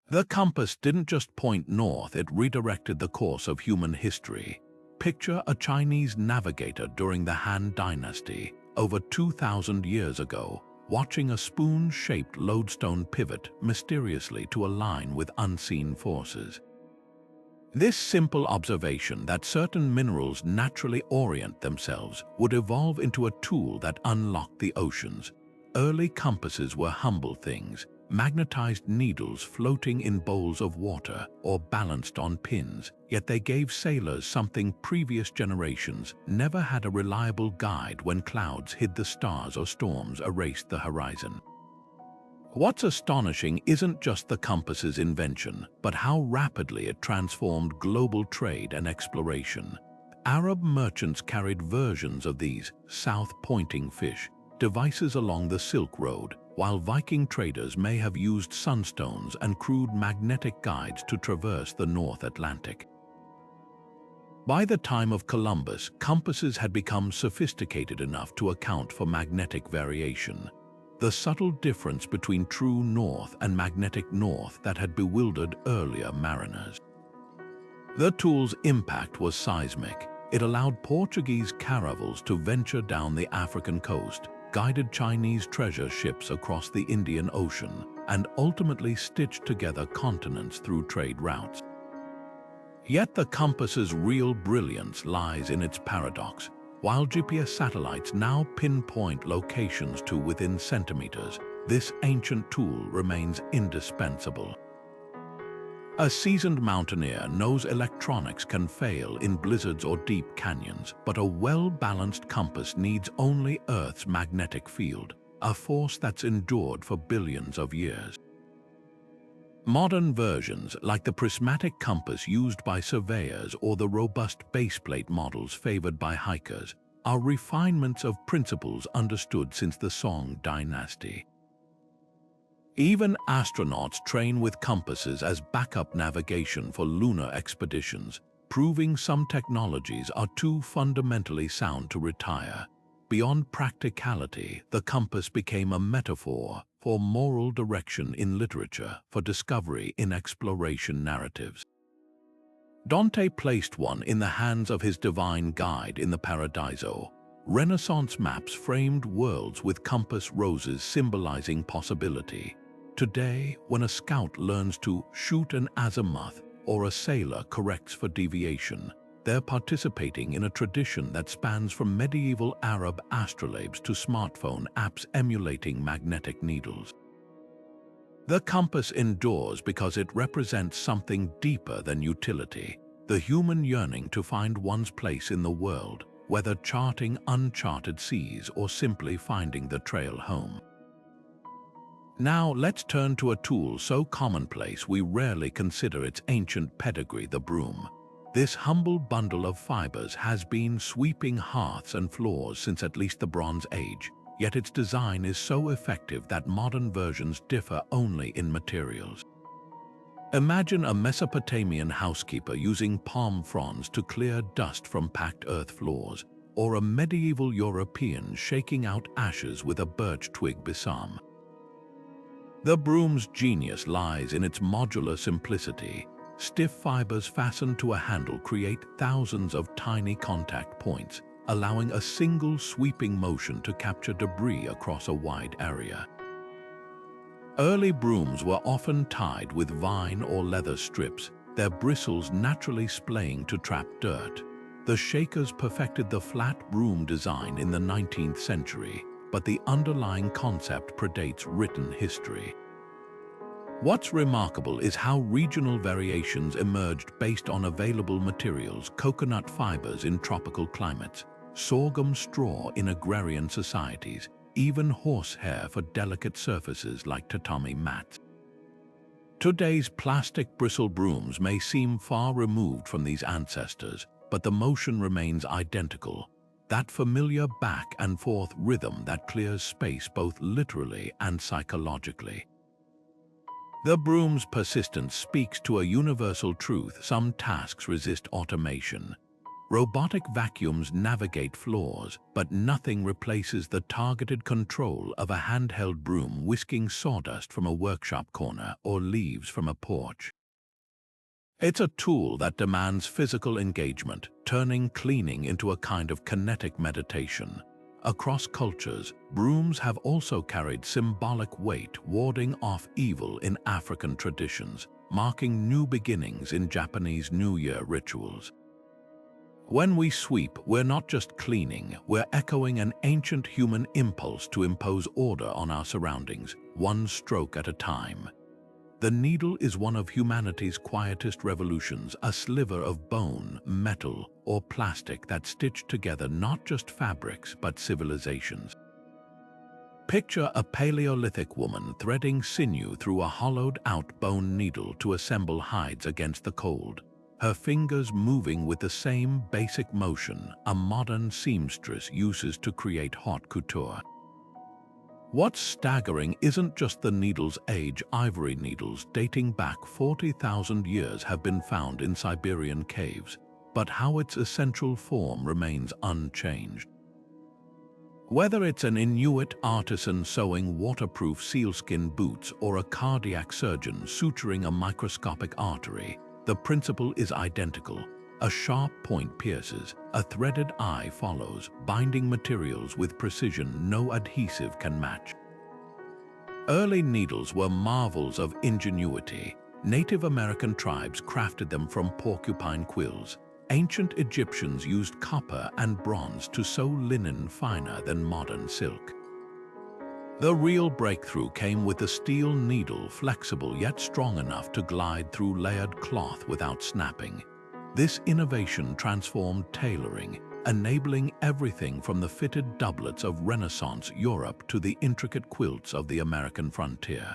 A: The compass didn't just point north, it redirected the course of human history. Picture a Chinese navigator during the Han Dynasty, over 2,000 years ago, watching a spoon-shaped lodestone pivot mysteriously to align with unseen forces. This simple observation that certain minerals naturally orient themselves would evolve into a tool that unlocked the oceans. Early compasses were humble things, magnetized needles floating in bowls of water or balanced on pins, yet they gave sailors something previous generations never had: a reliable guide when clouds hid the stars or storms erased the horizon. What's astonishing isn't just the compass's invention, but how rapidly it transformed global trade and exploration. Arab merchants carried versions of these south-pointing fish devices along the Silk Road, while Viking traders may have used sunstones and crude magnetic guides to traverse the North Atlantic. By the time of Columbus, compasses had become sophisticated enough to account for magnetic variation, the subtle difference between true north and magnetic north that had bewildered earlier mariners. The tool's impact was seismic. It allowed Portuguese caravels to venture down the African coast, guided Chinese treasure ships across the Indian Ocean, and ultimately stitched together continents through trade routes. Yet the compass's real brilliance lies in its paradox. While GPS satellites now pinpoint locations to within centimeters, this ancient tool remains indispensable. A seasoned mountaineer knows electronics can fail in blizzards or deep canyons, but a well-balanced compass needs only Earth's magnetic field, a force that's endured for billions of years. Modern versions, like the prismatic compass used by surveyors or the robust baseplate models favored by hikers, are refinements of principles understood since the Song dynasty. Even astronauts train with compasses as backup navigation for lunar expeditions, proving some technologies are too fundamentally sound to retire. Beyond practicality, the compass became a metaphor for moral direction in literature, for discovery in exploration narratives. Dante placed one in the hands of his divine guide in the Paradiso. Renaissance maps framed worlds with compass roses symbolizing possibility. Today, when a scout learns to shoot an azimuth or a sailor corrects for deviation, they're participating in a tradition that spans from medieval Arab astrolabes to smartphone apps emulating magnetic needles. The compass endures because it represents something deeper than utility, the human yearning to find one's place in the world, whether charting uncharted seas or simply finding the trail home. Now let's turn to a tool so commonplace we rarely consider its ancient pedigree, the broom. This humble bundle of fibers has been sweeping hearths and floors since at least the Bronze Age, yet its design is so effective that modern versions differ only in materials. Imagine a Mesopotamian housekeeper using palm fronds to clear dust from packed earth floors, or a medieval European shaking out ashes with a birch twig besom. The broom's genius lies in its modular simplicity. Stiff fibers fastened to a handle create thousands of tiny contact points, allowing a single sweeping motion to capture debris across a wide area. Early brooms were often tied with vine or leather strips, their bristles naturally splaying to trap dirt. The Shakers perfected the flat broom design in the 19th century, but the underlying concept predates written history. What's remarkable is how regional variations emerged based on available materials: coconut fibers in tropical climates, sorghum straw in agrarian societies, even horsehair for delicate surfaces like tatami mats. Today's plastic bristle brooms may seem far removed from these ancestors, but the motion remains identical. That familiar back and forth rhythm that clears space both literally and psychologically. The broom's persistence speaks to a universal truth: some tasks resist automation. Robotic vacuums navigate floors, but nothing replaces the targeted control of a handheld broom whisking sawdust from a workshop corner or leaves from a porch. It's a tool that demands physical engagement, turning cleaning into a kind of kinetic meditation. Across cultures, brooms have also carried symbolic weight, warding off evil in African traditions, marking new beginnings in Japanese New Year rituals. When we sweep, we're not just cleaning, we're echoing an ancient human impulse to impose order on our surroundings, one stroke at a time. The needle is one of humanity's quietest revolutions, a sliver of bone, metal, or plastic that stitched together not just fabrics but civilizations. Picture a Paleolithic woman threading sinew through a hollowed-out bone needle to assemble hides against the cold, her fingers moving with the same basic motion a modern seamstress uses to create haute couture. What's staggering isn't just the needle's age. Ivory needles dating back 40,000 years have been found in Siberian caves, but how its essential form remains unchanged. Whether it's an Inuit artisan sewing waterproof sealskin boots or a cardiac surgeon suturing a microscopic artery, the principle is identical. A sharp point pierces, a threaded eye follows, binding materials with precision no adhesive can match. Early needles were marvels of ingenuity. Native American tribes crafted them from porcupine quills. Ancient Egyptians used copper and bronze to sew linen finer than modern silk. The real breakthrough came with the steel needle, flexible yet strong enough to glide through layered cloth without snapping. This innovation transformed tailoring, enabling everything from the fitted doublets of Renaissance Europe to the intricate quilts of the American frontier.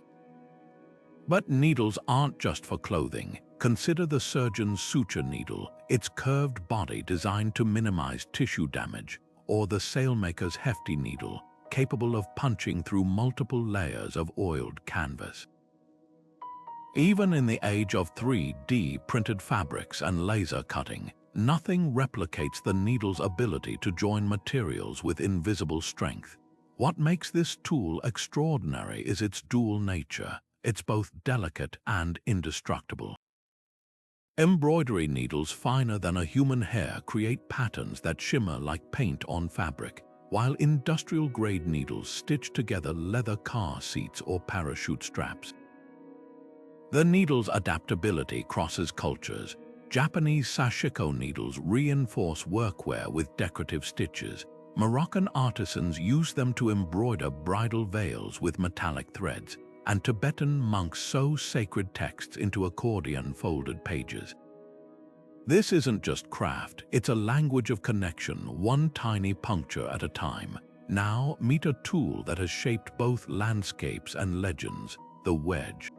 A: But needles aren't just for clothing. Consider the surgeon's suture needle, its curved body designed to minimize tissue damage, or the sailmaker's hefty needle, capable of punching through multiple layers of oiled canvas. Even in the age of 3D printed fabrics and laser cutting, nothing replicates the needle's ability to join materials with invisible strength. What makes this tool extraordinary is its dual nature. It's both delicate and indestructible. Embroidery needles finer than a human hair create patterns that shimmer like paint on fabric, while industrial-grade needles stitch together leather car seats or parachute straps. The needle's adaptability crosses cultures. Japanese sashiko needles reinforce workwear with decorative stitches. Moroccan artisans use them to embroider bridal veils with metallic threads, and Tibetan monks sew sacred texts into accordion-folded pages. This isn't just craft, it's a language of connection, one tiny puncture at a time. Now meet a tool that has shaped both landscapes and legends, the wedge.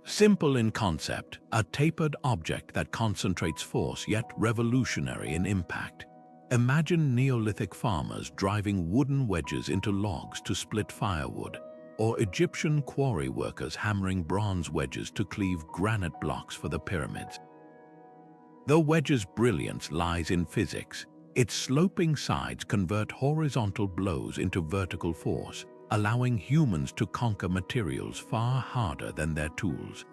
A: Simple in concept, a tapered object that concentrates force yet revolutionary in impact. Imagine Neolithic farmers driving wooden wedges into logs to split firewood, or Egyptian quarry workers hammering bronze wedges to cleave granite blocks for the pyramids. The wedge's brilliance lies in physics. Its sloping sides convert horizontal blows into vertical force, allowing humans to conquer materials far harder than their tools.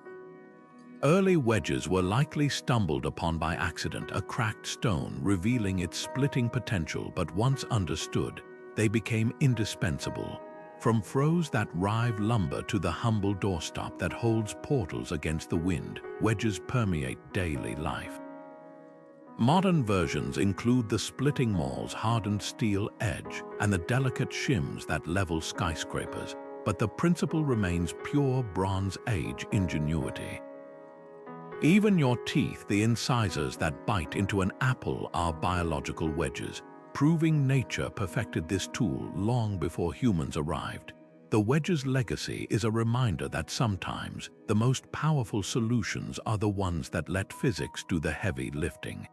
A: Early wedges were likely stumbled upon by accident, a cracked stone revealing its splitting potential, but once understood, they became indispensable. From throws that rive lumber to the humble doorstop that holds portals against the wind, wedges permeate daily life. Modern versions include the splitting maul's hardened steel edge and the delicate shims that level skyscrapers, but the principle remains pure Bronze Age ingenuity. Even your teeth, the incisors that bite into an apple, are biological wedges, proving nature perfected this tool long before humans arrived. The wedge's legacy is a reminder that sometimes the most powerful solutions are the ones that let physics do the heavy lifting.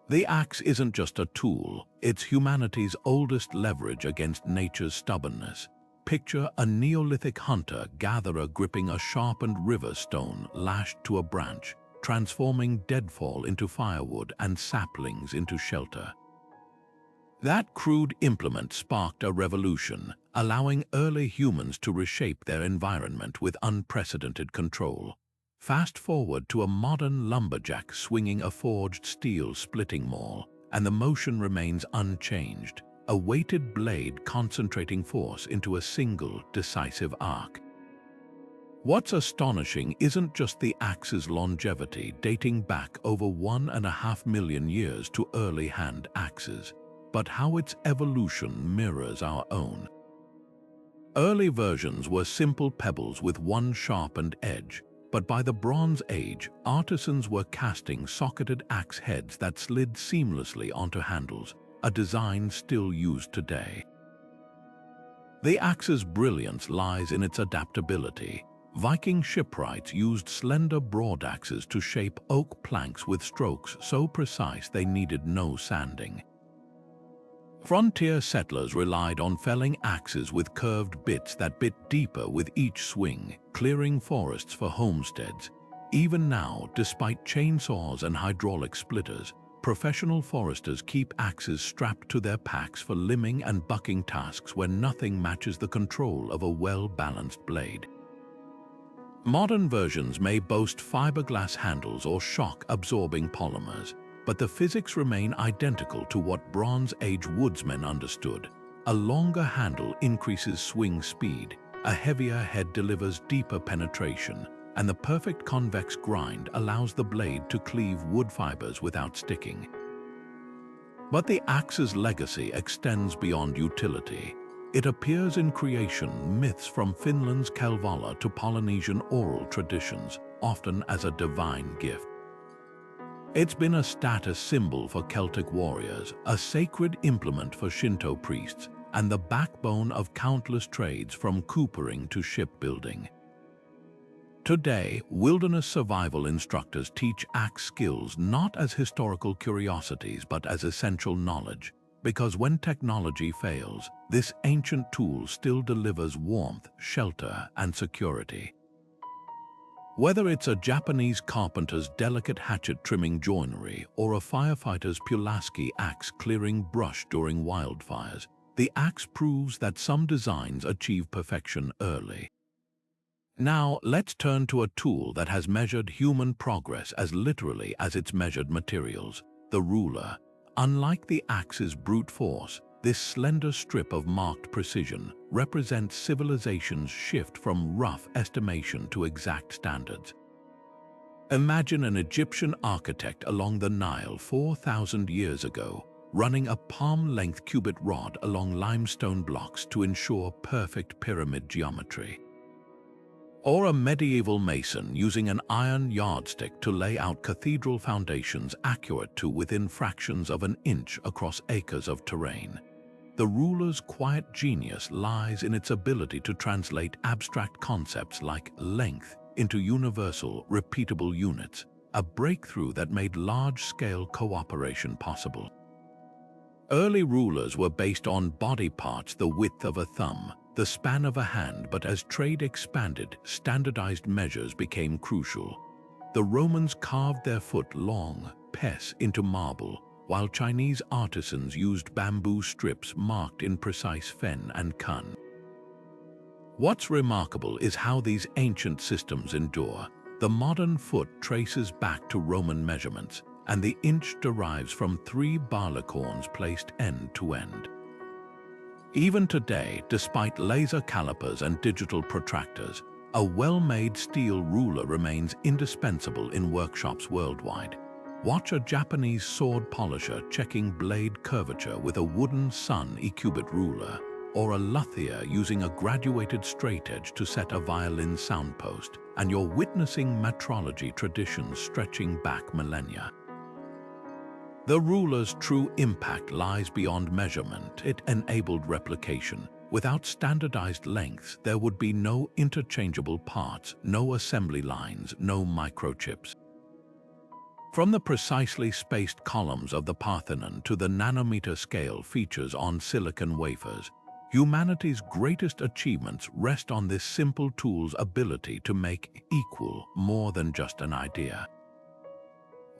A: The axe isn't just a tool, it's humanity's oldest leverage against nature's stubbornness. Picture a Neolithic hunter-gatherer gripping a sharpened river stone lashed to a branch, transforming deadfall into firewood and saplings into shelter. That crude implement sparked a revolution, allowing early humans to reshape their environment with unprecedented control. Fast forward to a modern lumberjack swinging a forged steel splitting maul, and the motion remains unchanged, a weighted blade concentrating force into a single, decisive arc. What's astonishing isn't just the axe's longevity, dating back over 1.5 million years to early hand axes, but how its evolution mirrors our own. Early versions were simple pebbles with one sharpened edge, but by the Bronze Age, artisans were casting socketed axe heads that slid seamlessly onto handles, a design still used today. The axe's brilliance lies in its adaptability. Viking shipwrights used slender broadaxes to shape oak planks with strokes so precise they needed no sanding. Frontier settlers relied on felling axes with curved bits that bit deeper with each swing, clearing forests for homesteads. Even now, despite chainsaws and hydraulic splitters, professional foresters keep axes strapped to their packs for limbing and bucking tasks where nothing matches the control of a well-balanced blade. Modern versions may boast fiberglass handles or shock-absorbing polymers, but the physics remain identical to what Bronze Age woodsmen understood. A longer handle increases swing speed, a heavier head delivers deeper penetration, and the perfect convex grind allows the blade to cleave wood fibers without sticking. But the axe's legacy extends beyond utility. It appears in creation myths from Finland's Kalevala to Polynesian oral traditions, often as a divine gift. It's been a status symbol for Celtic warriors, a sacred implement for Shinto priests, and the backbone of countless trades from coopering to shipbuilding. Today, wilderness survival instructors teach axe skills not as historical curiosities but as essential knowledge, because when technology fails, this ancient tool still delivers warmth, shelter, and security. Whether it's a Japanese carpenter's delicate hatchet trimming joinery or a firefighter's Pulaski axe clearing brush during wildfires, the axe proves that some designs achieve perfection early. Now, let's turn to a tool that has measured human progress as literally as it's measured materials, the ruler. Unlike the axe's brute force, this slender strip of marked precision represents civilization's shift from rough estimation to exact standards. Imagine an Egyptian architect along the Nile 4,000 years ago, running a palm-length cubit rod along limestone blocks to ensure perfect pyramid geometry. Or a medieval mason using an iron yardstick to lay out cathedral foundations accurate to within fractions of an inch across acres of terrain. The ruler's quiet genius lies in its ability to translate abstract concepts like length into universal, repeatable units, a breakthrough that made large-scale cooperation possible. Early rulers were based on body parts the width of a thumb, the span of a hand, but as trade expanded, standardized measures became crucial. The Romans carved their foot-long pes into marble, while Chinese artisans used bamboo strips marked in precise fen and kun. What's remarkable is how these ancient systems endure. The modern foot traces back to Roman measurements, and the inch derives from 3 barleycorns placed end to end. Even today, despite laser calipers and digital protractors, a well-made steel ruler remains indispensable in workshops worldwide. Watch a Japanese sword polisher checking blade curvature with a wooden sun e-cubit ruler, or a luthier using a graduated straightedge to set a violin soundpost, and you're witnessing metrology traditions stretching back millennia. The ruler's true impact lies beyond measurement. It enabled replication. Without standardized lengths, there would be no interchangeable parts, no assembly lines, no microchips. From the precisely spaced columns of the Parthenon to the nanometer scale features on silicon wafers, humanity's greatest achievements rest on this simple tool's ability to make equal more than just an idea.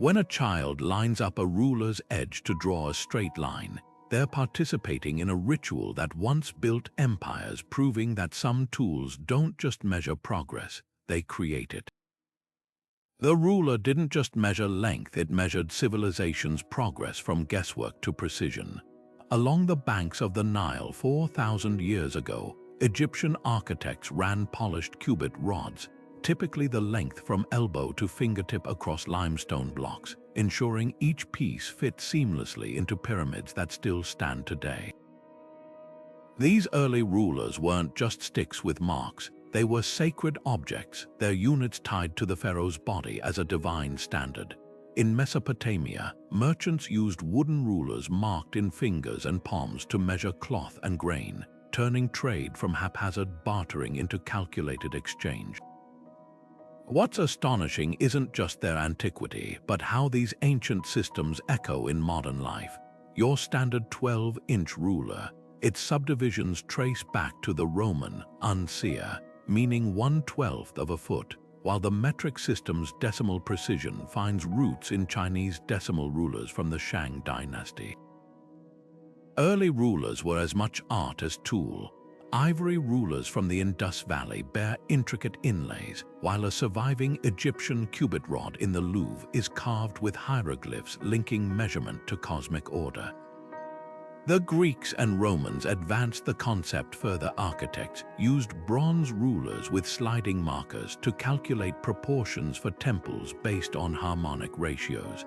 A: When a child lines up a ruler's edge to draw a straight line, they're participating in a ritual that once built empires, proving that some tools don't just measure progress, they create it. The ruler didn't just measure length, it measured civilization's progress from guesswork to precision. Along the banks of the Nile 4,000 years ago, Egyptian architects ran polished cubit rods, typically the length from elbow to fingertip across limestone blocks, ensuring each piece fit seamlessly into pyramids that still stand today. These early rulers weren't just sticks with marks, they were sacred objects, their units tied to the pharaoh's body as a divine standard. In Mesopotamia, merchants used wooden rulers marked in fingers and palms to measure cloth and grain, turning trade from haphazard bartering into calculated exchange. What's astonishing isn't just their antiquity, but how these ancient systems echo in modern life. Your standard 12-inch ruler, its subdivisions trace back to the Roman uncia, meaning 1/12 of a foot, while the metric system's decimal precision finds roots in Chinese decimal rulers from the Shang dynasty. Early rulers were as much art as tool. Ivory rulers from the Indus Valley bear intricate inlays, while a surviving Egyptian cubit rod in the Louvre is carved with hieroglyphs linking measurement to cosmic order. The Greeks and Romans advanced the concept further. Architects used bronze rulers with sliding markers to calculate proportions for temples based on harmonic ratios.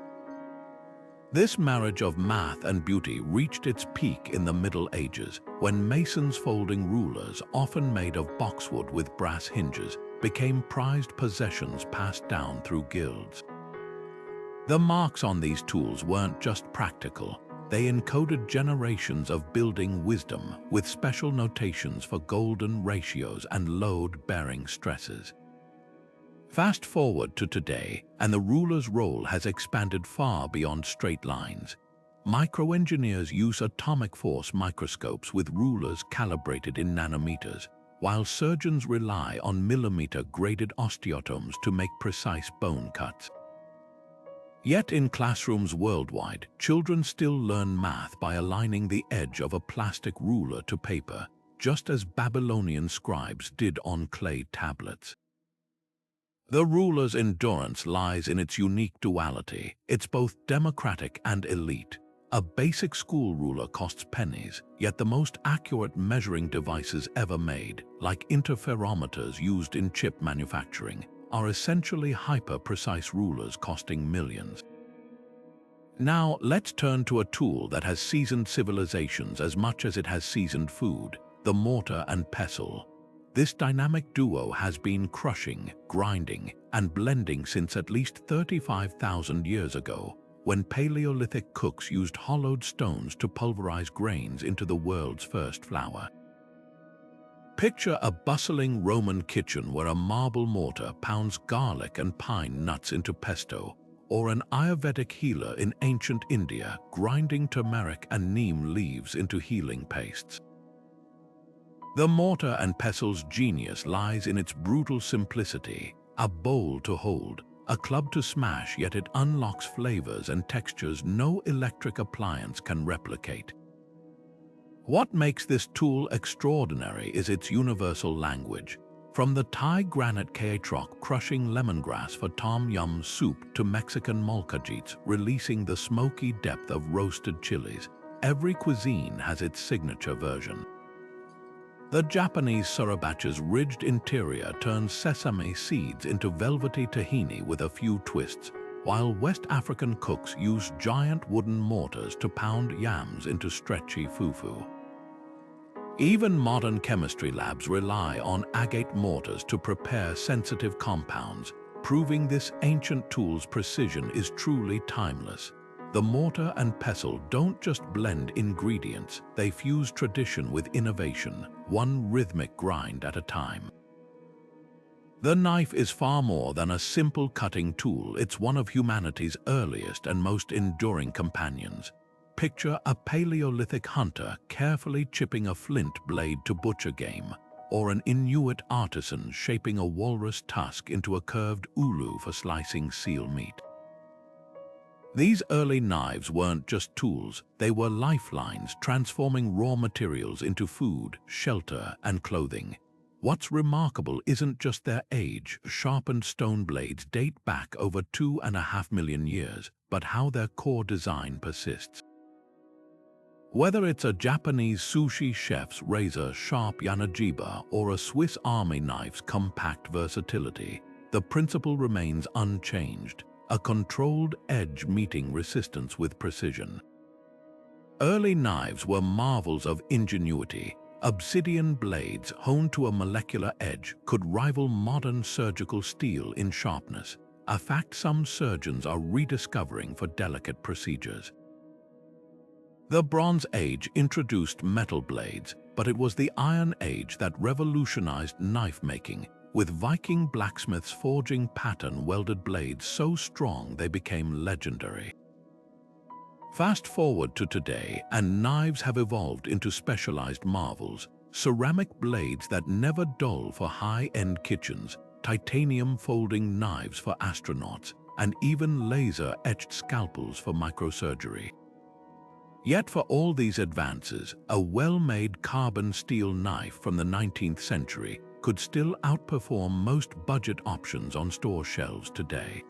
A: This marriage of math and beauty reached its peak in the Middle Ages, when masons folding rulers, often made of boxwood with brass hinges, became prized possessions passed down through guilds. The marks on these tools weren't just practical, they encoded generations of building wisdom with special notations for golden ratios and load-bearing stresses. Fast forward to today, and the ruler's role has expanded far beyond straight lines. Microengineers use atomic force microscopes with rulers calibrated in nanometers, while surgeons rely on millimeter-graded osteotomes to make precise bone cuts. Yet in classrooms worldwide, children still learn math by aligning the edge of a plastic ruler to paper, just as Babylonian scribes did on clay tablets. The ruler's endurance lies in its unique duality. It's both democratic and elite. A basic school ruler costs pennies, yet the most accurate measuring devices ever made, like interferometers used in chip manufacturing, are essentially hyper-precise rulers costing millions. Now, let's turn to a tool that has seasoned civilizations as much as it has seasoned food, the mortar and pestle. This dynamic duo has been crushing, grinding, and blending since at least 35,000 years ago, when Paleolithic cooks used hollowed stones to pulverize grains into the world's first flour. Picture a bustling Roman kitchen where a marble mortar pounds garlic and pine nuts into pesto, or an Ayurvedic healer in ancient India grinding turmeric and neem leaves into healing pastes. The mortar and pestle's genius lies in its brutal simplicity, a bowl to hold, a club to smash, yet it unlocks flavors and textures no electric appliance can replicate. What makes this tool extraordinary is its universal language. From the Thai granite kaitrok crushing lemongrass for tom yum soup to Mexican molcajits releasing the smoky depth of roasted chilies, every cuisine has its signature version. The Japanese suribacha's ridged interior turns sesame seeds into velvety tahini with a few twists, while West African cooks use giant wooden mortars to pound yams into stretchy fufu. Even modern chemistry labs rely on agate mortars to prepare sensitive compounds, proving this ancient tool's precision is truly timeless. The mortar and pestle don't just blend ingredients, they fuse tradition with innovation, one rhythmic grind at a time. The knife is far more than a simple cutting tool. It's one of humanity's earliest and most enduring companions. Picture a Paleolithic hunter carefully chipping a flint blade to butcher game, or an Inuit artisan shaping a walrus tusk into a curved ulu for slicing seal meat. These early knives weren't just tools, they were lifelines transforming raw materials into food, shelter, and clothing. What's remarkable isn't just their age. Sharpened stone blades date back over 2.5 million years, but how their core design persists. Whether it's a Japanese sushi chef's razor-sharp yanajiba or a Swiss Army knife's compact versatility, the principle remains unchanged. A controlled edge meeting resistance with precision. Early knives were marvels of ingenuity. Obsidian blades honed to a molecular edge could rival modern surgical steel in sharpness, a fact some surgeons are rediscovering for delicate procedures. The Bronze Age introduced metal blades, but it was the Iron Age that revolutionized knife making, with Viking blacksmiths forging pattern-welded blades so strong they became legendary. Fast forward to today, and knives have evolved into specialized marvels, ceramic blades that never dull for high-end kitchens, titanium folding knives for astronauts, and even laser-etched scalpels for microsurgery. Yet for all these advances, a well-made carbon steel knife from the 19th century could still outperform most budget options on store shelves today.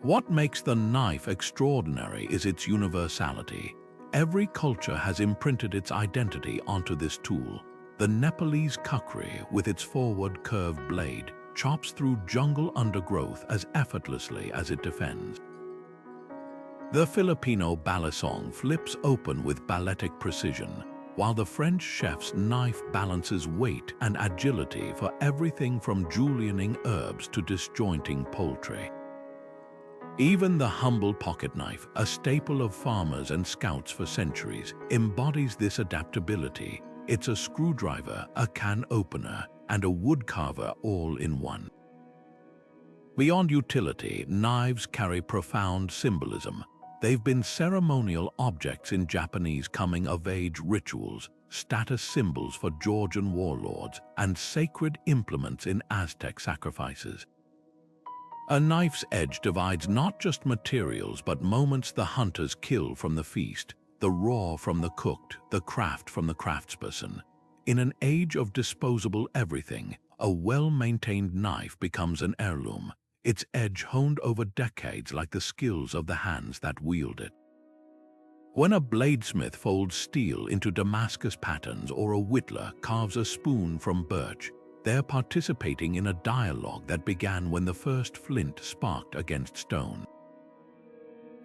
A: What makes the knife extraordinary is its universality. Every culture has imprinted its identity onto this tool. The Nepalese kukri, with its forward curved blade, chops through jungle undergrowth as effortlessly as it defends. The Filipino balisong flips open with balletic precision, while the French chef's knife balances weight and agility for everything from julienning herbs to disjointing poultry. Even the humble pocket knife, a staple of farmers and scouts for centuries, embodies this adaptability. It's a screwdriver, a can opener, and a wood carver all in one. Beyond utility, knives carry profound symbolism. They've been ceremonial objects in Japanese coming-of-age rituals, status symbols for Georgian warlords, and sacred implements in Aztec sacrifices. A knife's edge divides not just materials but moments the hunters kill from the feast, the raw from the cooked, the craft from the craftsperson. In an age of disposable everything, a well-maintained knife becomes an heirloom, its edge honed over decades like the skills of the hands that wield it. When a bladesmith folds steel into Damascus patterns or a whittler carves a spoon from birch, they're participating in a dialogue that began when the first flint sparked against stone.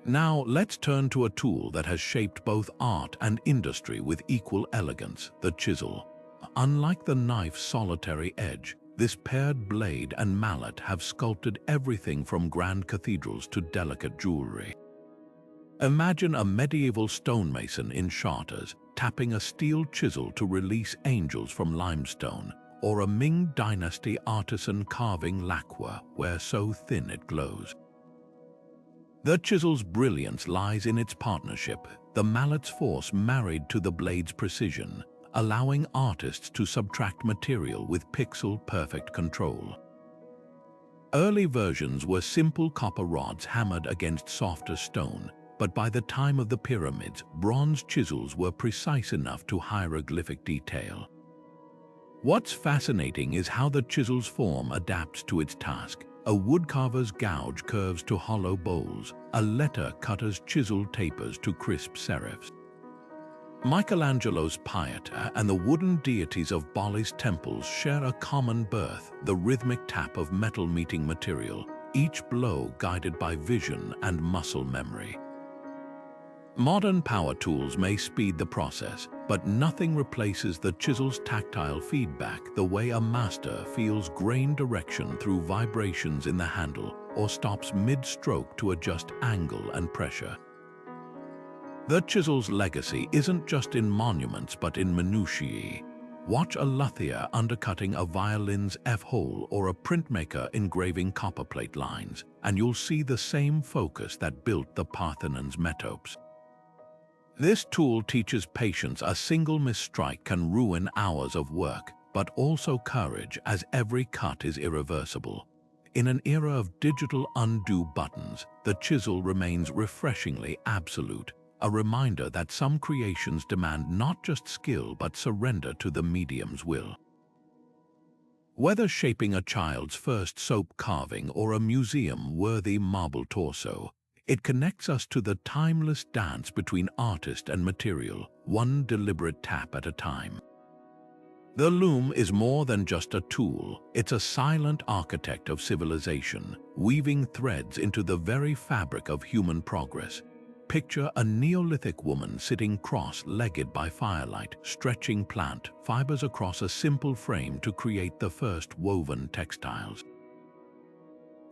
A: Now let's turn to a tool that has shaped both art and industry with equal elegance, the chisel. Unlike the knife's solitary edge, this paired blade and mallet have sculpted everything from grand cathedrals to delicate jewelry. Imagine a medieval stonemason in Chartres tapping a steel chisel to release angels from limestone, or a Ming Dynasty artisan carving lacquer where so thin it glows. The chisel's brilliance lies in its partnership, the mallet's force married to the blade's precision, allowing artists to subtract material with pixel-perfect control. Early versions were simple copper rods hammered against softer stone, but by the time of the pyramids, bronze chisels were precise enough to hieroglyphic detail. What's fascinating is how the chisel's form adapts to its task. A woodcarver's gouge curves to hollow bowls, a letter cutter's chisel tapers to crisp serifs. Michelangelo's Pieta and the wooden deities of Bali's temples share a common birth, the rhythmic tap of metal meeting material, each blow guided by vision and muscle memory. Modern power tools may speed the process, but nothing replaces the chisel's tactile feedback the way a master feels grain direction through vibrations in the handle or stops mid-stroke to adjust angle and pressure. The chisel's legacy isn't just in monuments but in minutiae. Watch a luthier undercutting a violin's F-hole or a printmaker engraving copperplate lines, and you'll see the same focus that built the Parthenon's metopes. This tool teaches patience. A single misstrike can ruin hours of work, but also courage, as every cut is irreversible. In an era of digital undo buttons, the chisel remains refreshingly absolute, a reminder that some creations demand not just skill but surrender to the medium's will. Whether shaping a child's first soap carving or a museum-worthy marble torso, it connects us to the timeless dance between artist and material, one deliberate tap at a time. The loom is more than just a tool. It's a silent architect of civilization, weaving threads into the very fabric of human progress. Picture a Neolithic woman sitting cross-legged by firelight, stretching plant fibers across a simple frame to create the first woven textiles.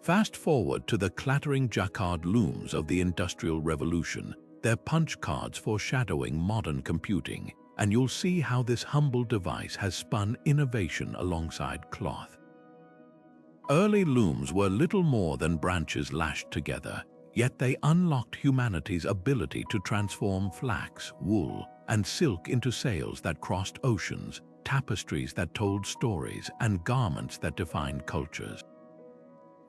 A: Fast forward to the clattering jacquard looms of the Industrial Revolution, their punch cards foreshadowing modern computing, and you'll see how this humble device has spun innovation alongside cloth. Early looms were little more than branches lashed together, yet they unlocked humanity's ability to transform flax, wool, and silk into sails that crossed oceans, tapestries that told stories, and garments that defined cultures.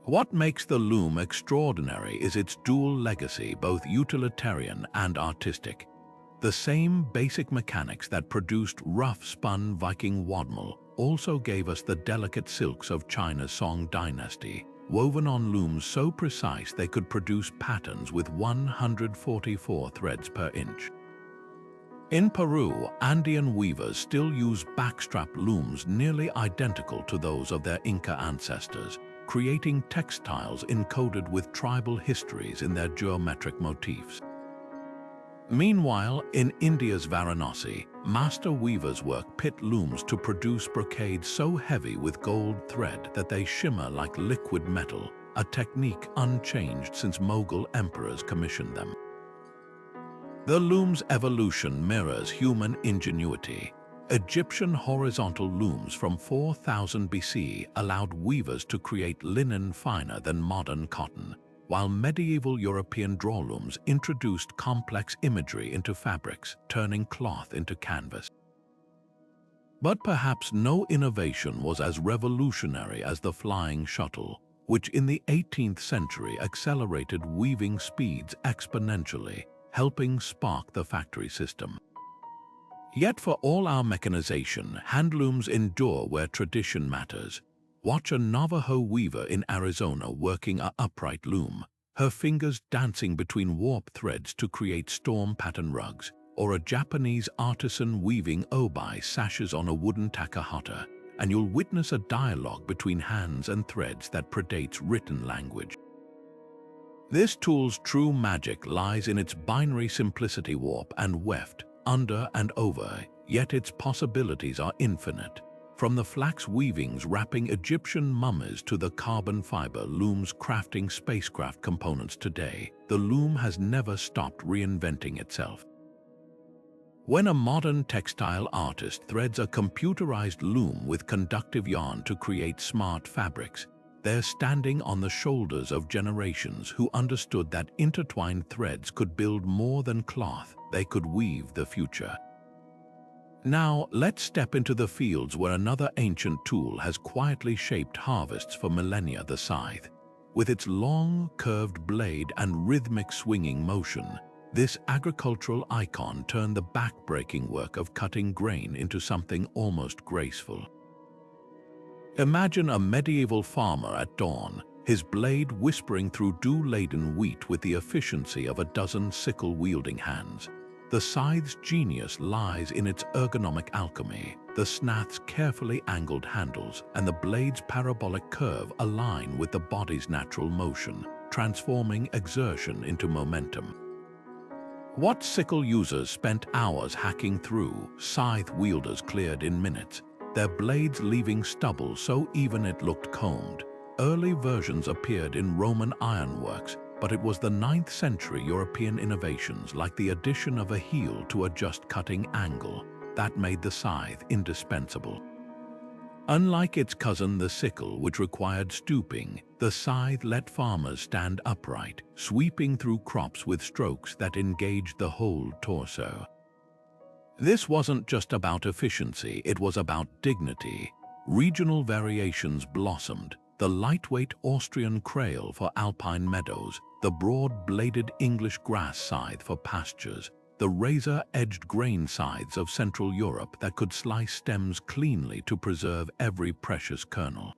A: What makes the loom extraordinary is its dual legacy, both utilitarian and artistic. The same basic mechanics that produced rough-spun Viking wadmal also gave us the delicate silks of China's Song dynasty, woven on looms so precise they could produce patterns with 144 threads per inch. In Peru, Andean weavers still use backstrap looms nearly identical to those of their Inca ancestors, creating textiles encoded with tribal histories in their geometric motifs. Meanwhile, in India's Varanasi, master weavers work pit looms to produce brocades so heavy with gold thread that they shimmer like liquid metal, a technique unchanged since Mughal emperors commissioned them. The loom's evolution mirrors human ingenuity. Egyptian horizontal looms from 4000 BC allowed weavers to create linen finer than modern cotton, while medieval European draw looms introduced complex imagery into fabrics, turning cloth into canvas. But perhaps no innovation was as revolutionary as the flying shuttle, which in the 18th century accelerated weaving speeds exponentially, helping spark the factory system. Yet for all our mechanization, handlooms endure where tradition matters. Watch a Navajo weaver in Arizona working an upright loom, her fingers dancing between warp threads to create storm pattern rugs, or a Japanese artisan weaving obi sashes on a wooden takahata, and you'll witness a dialogue between hands and threads that predates written language. This tool's true magic lies in its binary simplicity: warp and weft, under and over, yet its possibilities are infinite. From the flax weavings wrapping Egyptian mummies to the carbon fiber looms crafting spacecraft components today, the loom has never stopped reinventing itself. When a modern textile artist threads a computerized loom with conductive yarn to create smart fabrics, they're standing on the shoulders of generations who understood that intertwined threads could build more than cloth, they could weave the future. Now, let's step into the fields where another ancient tool has quietly shaped harvests for millennia: the scythe. With its long, curved blade and rhythmic swinging motion, this agricultural icon turned the back-breaking work of cutting grain into something almost graceful. Imagine a medieval farmer at dawn, his blade whispering through dew-laden wheat with the efficiency of a dozen sickle-wielding hands. The scythe's genius lies in its ergonomic alchemy. The snath's carefully angled handles and the blade's parabolic curve align with the body's natural motion, transforming exertion into momentum. What sickle users spent hours hacking through, scythe wielders cleared in minutes, their blades leaving stubble so even it looked combed. Early versions appeared in Roman ironworks, but it was the 9th century European innovations like the addition of a heel to adjust cutting angle that made the scythe indispensable. Unlike its cousin the sickle, which required stooping, the scythe let farmers stand upright, sweeping through crops with strokes that engaged the whole torso. This wasn't just about efficiency, it was about dignity. Regional variations blossomed: the lightweight Austrian krail for alpine meadows, the broad-bladed English grass scythe for pastures, the razor-edged grain scythes of Central Europe that could slice stems cleanly to preserve every precious kernel.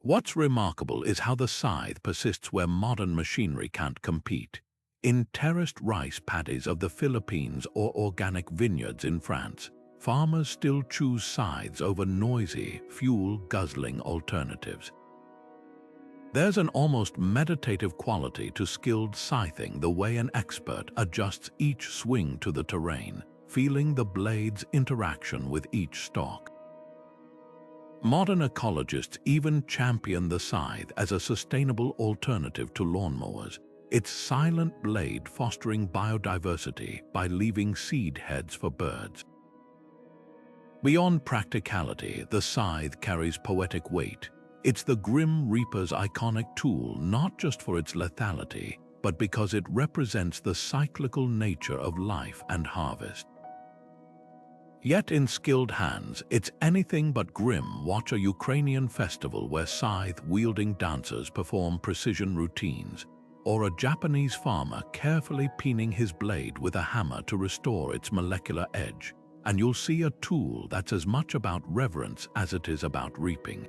A: What's remarkable is how the scythe persists where modern machinery can't compete. In terraced rice paddies of the Philippines or organic vineyards in France, farmers still choose scythes over noisy, fuel-guzzling alternatives. There's an almost meditative quality to skilled scything, the way an expert adjusts each swing to the terrain, feeling the blade's interaction with each stalk. Modern ecologists even champion the scythe as a sustainable alternative to lawnmowers, its silent blade fostering biodiversity by leaving seed heads for birds. Beyond practicality, the scythe carries poetic weight. It's the Grim Reaper's iconic tool not just for its lethality, but because it represents the cyclical nature of life and harvest. Yet in skilled hands, it's anything but grim. Watch a Ukrainian festival where scythe-wielding dancers perform precision routines, or a Japanese farmer carefully peening his blade with a hammer to restore its molecular edge, and you'll see a tool that's as much about reverence as it is about reaping.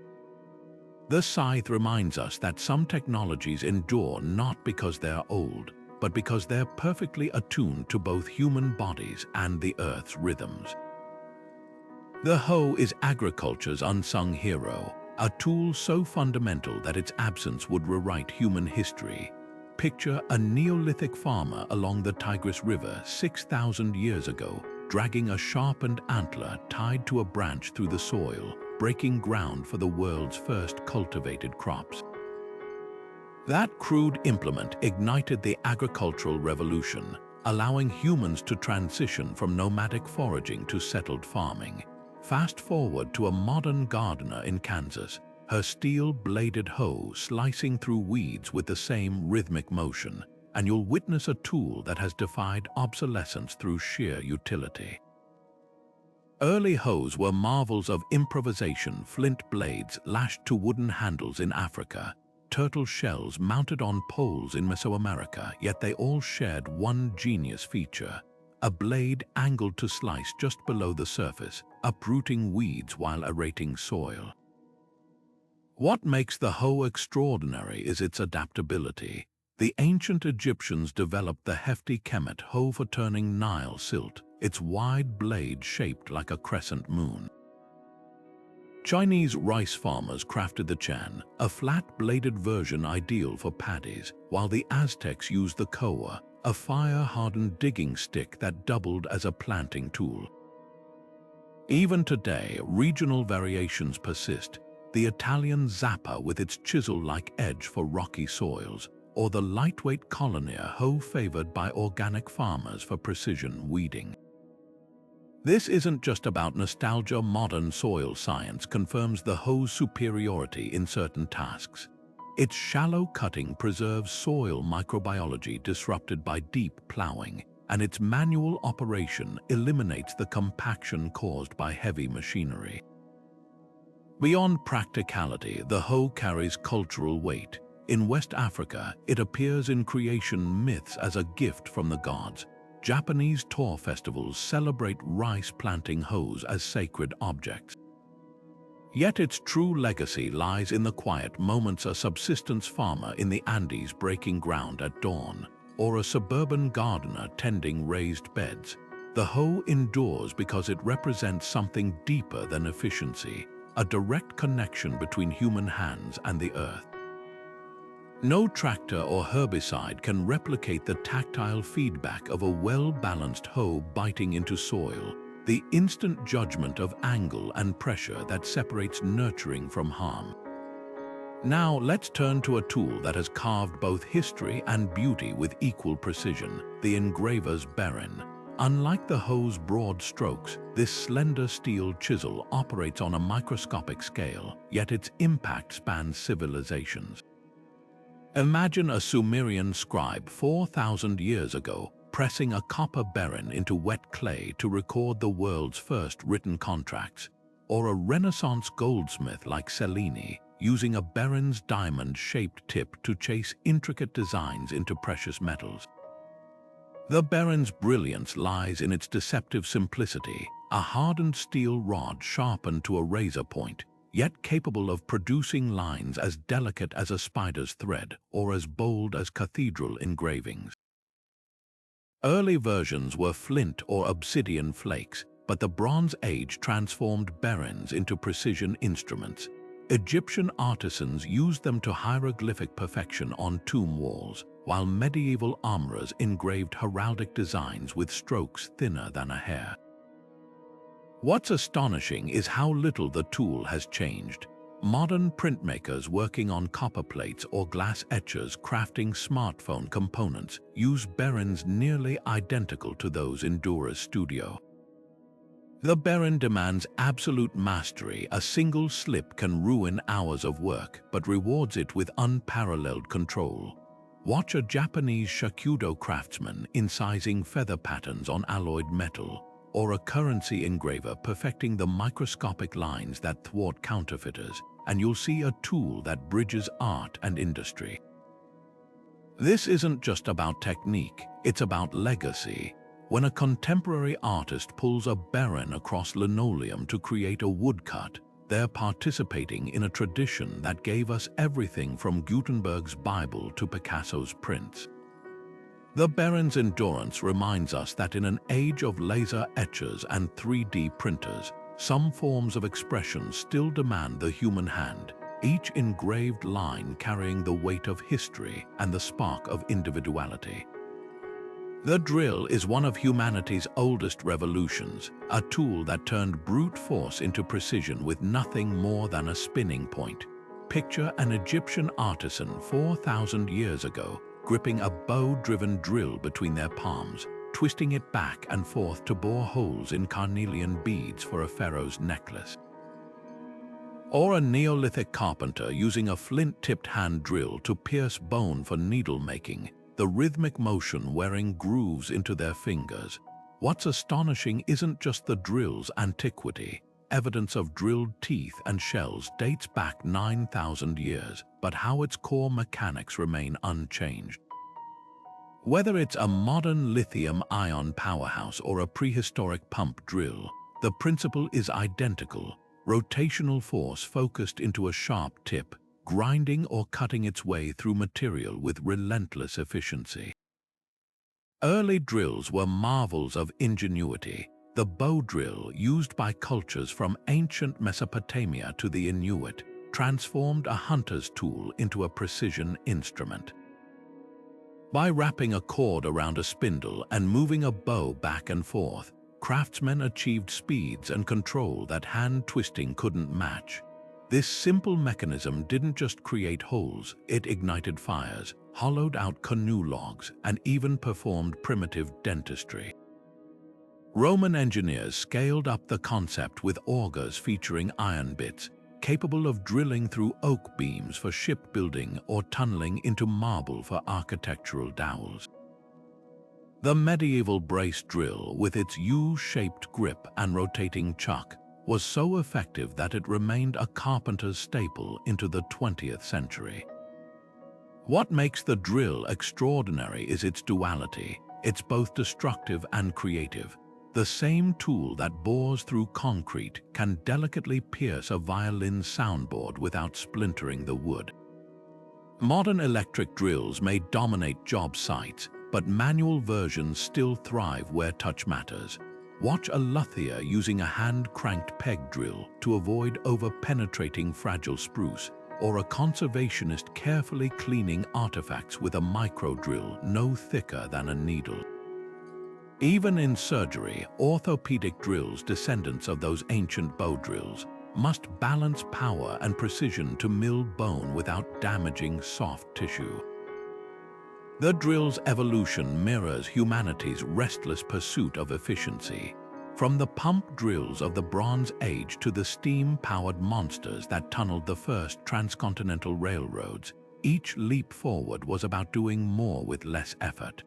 A: The scythe reminds us that some technologies endure not because they're old, but because they're perfectly attuned to both human bodies and the earth's rhythms. The hoe is agriculture's unsung hero, a tool so fundamental that its absence would rewrite human history. Picture a Neolithic farmer along the Tigris River 6,000 years ago, dragging a sharpened antler tied to a branch through the soil, breaking ground for the world's first cultivated crops. That crude implement ignited the agricultural revolution, allowing humans to transition from nomadic foraging to settled farming. Fast forward to a modern gardener in Kansas, her steel-bladed hoe slicing through weeds with the same rhythmic motion, and you'll witness a tool that has defied obsolescence through sheer utility. Early hoes were marvels of improvisation, flint blades lashed to wooden handles in Africa, turtle shells mounted on poles in Mesoamerica, yet they all shared one genius feature: a blade angled to slice just below the surface, uprooting weeds while aerating soil. What makes the hoe extraordinary is its adaptability. The ancient Egyptians developed the hefty kemet hoe for turning Nile silt, its wide blade shaped like a crescent moon. Chinese rice farmers crafted the chan, a flat-bladed version ideal for paddies, while the Aztecs used the koa, a fire-hardened digging stick that doubled as a planting tool. Even today, regional variations persist: the Italian zappa with its chisel-like edge for rocky soils, or the lightweight collinear hoe favored by organic farmers for precision weeding. This isn't just about nostalgia. Modern soil science confirms the hoe's superiority in certain tasks. Its shallow cutting preserves soil microbiology disrupted by deep plowing, and its manual operation eliminates the compaction caused by heavy machinery. Beyond practicality, the hoe carries cultural weight. In West Africa, it appears in creation myths as a gift from the gods. Japanese tour festivals celebrate rice planting hoes as sacred objects. Yet its true legacy lies in the quiet moments: a subsistence farmer in the Andes breaking ground at dawn, or a suburban gardener tending raised beds. The hoe endures because it represents something deeper than efficiency: a direct connection between human hands and the earth. No tractor or herbicide can replicate the tactile feedback of a well-balanced hoe biting into soil, the instant judgment of angle and pressure that separates nurturing from harm. Now let's turn to a tool that has carved both history and beauty with equal precision: the engraver's berin. Unlike the hoe's broad strokes, this slender steel chisel operates on a microscopic scale, yet its impact spans civilizations. Imagine a Sumerian scribe 4,000 years ago pressing a copper berin into wet clay to record the world's first written contracts, or a Renaissance goldsmith like Cellini using a berin's diamond-shaped tip to chase intricate designs into precious metals. The berin's brilliance lies in its deceptive simplicity: a hardened steel rod sharpened to a razor point, yet capable of producing lines as delicate as a spider's thread or as bold as cathedral engravings. Early versions were flint or obsidian flakes, but the Bronze Age transformed berins into precision instruments. Egyptian artisans used them to hieroglyphic perfection on tomb walls, while medieval armorers engraved heraldic designs with strokes thinner than a hair. What's astonishing is how little the tool has changed. Modern printmakers working on copper plates or glass etchers crafting smartphone components use berins nearly identical to those in Dura's studio. The berin demands absolute mastery. A single slip can ruin hours of work, but rewards it with unparalleled control. Watch a Japanese shakudo craftsman incising feather patterns on alloyed metal, or a currency engraver perfecting the microscopic lines that thwart counterfeiters, and you'll see a tool that bridges art and industry. This isn't just about technique, it's about legacy. When a contemporary artist pulls a berin across linoleum to create a woodcut, they're participating in a tradition that gave us everything from Gutenberg's Bible to Picasso's prints. The berin's endurance reminds us that in an age of laser etchers and 3D printers, some forms of expression still demand the human hand, each engraved line carrying the weight of history and the spark of individuality. The drill is one of humanity's oldest revolutions, a tool that turned brute force into precision with nothing more than a spinning point. Picture an Egyptian artisan 4,000 years ago gripping a bow-driven drill between their palms, twisting it back and forth to bore holes in carnelian beads for a pharaoh's necklace. Or a Neolithic carpenter using a flint-tipped hand drill to pierce bone for needle-making, the rhythmic motion wearing grooves into their fingers. What's astonishing isn't just the drill's antiquity. Evidence of drilled teeth and shells dates back 9,000 years, but how its core mechanics remain unchanged. Whether it's a modern lithium-ion powerhouse or a prehistoric pump drill, the principle is identical: rotational force focused into a sharp tip, grinding or cutting its way through material with relentless efficiency. Early drills were marvels of ingenuity. The bow drill, used by cultures from ancient Mesopotamia to the Inuit, transformed a hunter's tool into a precision instrument. By wrapping a cord around a spindle and moving a bow back and forth, craftsmen achieved speeds and control that hand-twisting couldn't match. This simple mechanism didn't just create holes, it ignited fires, hollowed out canoe logs, and even performed primitive dentistry. Roman engineers scaled up the concept with augers featuring iron bits, capable of drilling through oak beams for shipbuilding or tunneling into marble for architectural dowels. The medieval brace drill, with its U-shaped grip and rotating chuck, was so effective that it remained a carpenter's staple into the 20th century. What makes the drill extraordinary is its duality. It's both destructive and creative. The same tool that bores through concrete can delicately pierce a violin soundboard without splintering the wood. Modern electric drills may dominate job sites, but manual versions still thrive where touch matters. Watch a luthier using a hand-cranked peg drill to avoid over-penetrating fragile spruce, or a conservationist carefully cleaning artifacts with a micro drill no thicker than a needle. Even in surgery, orthopedic drills, descendants of those ancient bow drills, must balance power and precision to mill bone without damaging soft tissue. The drill's evolution mirrors humanity's restless pursuit of efficiency. From the pump drills of the Bronze Age to the steam-powered monsters that tunneled the first transcontinental railroads, each leap forward was about doing more with less effort.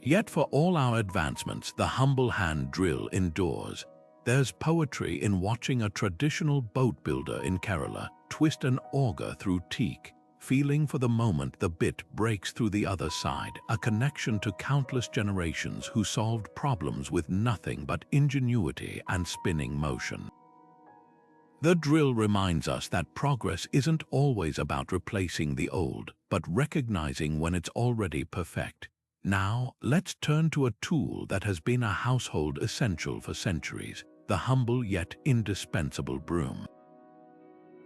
A: Yet for all our advancements, the humble hand drill endures. There's poetry in watching a traditional boat builder in Kerala twist an auger through teak, feeling for the moment the bit breaks through the other side, a connection to countless generations who solved problems with nothing but ingenuity and spinning motion. The drill reminds us that progress isn't always about replacing the old, but recognizing when it's already perfect. Now, let's turn to a tool that has been a household essential for centuries, the humble yet indispensable broom.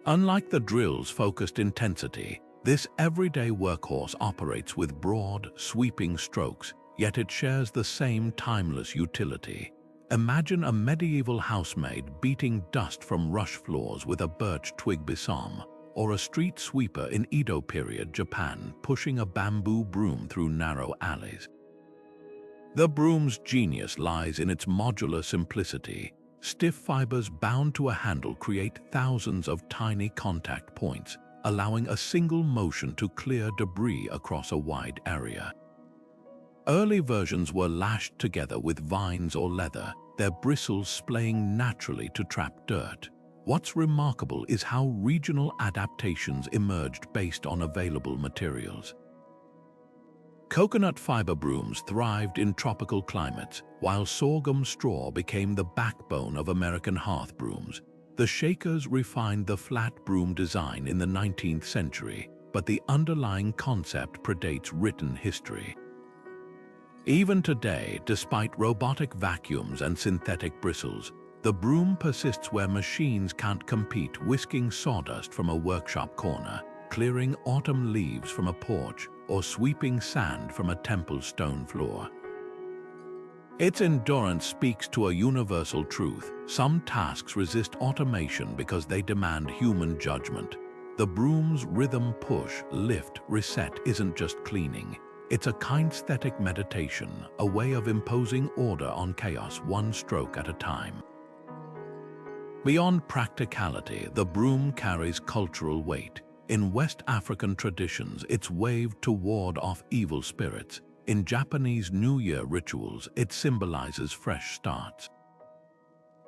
A: Unlike the drill's focused intensity, this everyday workhorse operates with broad, sweeping strokes, yet it shares the same timeless utility. Imagine a medieval housemaid beating dust from rush floors with a birch twig besom, or a street sweeper in Edo period Japan pushing a bamboo broom through narrow alleys. The broom's genius lies in its modular simplicity. Stiff fibers bound to a handle create thousands of tiny contact points, allowing a single motion to clear debris across a wide area. Early versions were lashed together with vines or leather, their bristles splaying naturally to trap dirt. What's remarkable is how regional adaptations emerged based on available materials. Coconut fiber brooms thrived in tropical climates, while sorghum straw became the backbone of American hearth brooms. The Shakers refined the flat broom design in the 19th century, but the underlying concept predates written history. Even today, despite robotic vacuums and synthetic bristles, the broom persists where machines can't compete, whisking sawdust from a workshop corner, clearing autumn leaves from a porch, or sweeping sand from a temple stone floor. Its endurance speaks to a universal truth. Some tasks resist automation because they demand human judgment. The broom's rhythm push, lift, reset isn't just cleaning. It's a kinesthetic meditation, a way of imposing order on chaos one stroke at a time. Beyond practicality, the broom carries cultural weight. In West African traditions, it's waved to ward off evil spirits. In Japanese New Year rituals, it symbolizes fresh starts.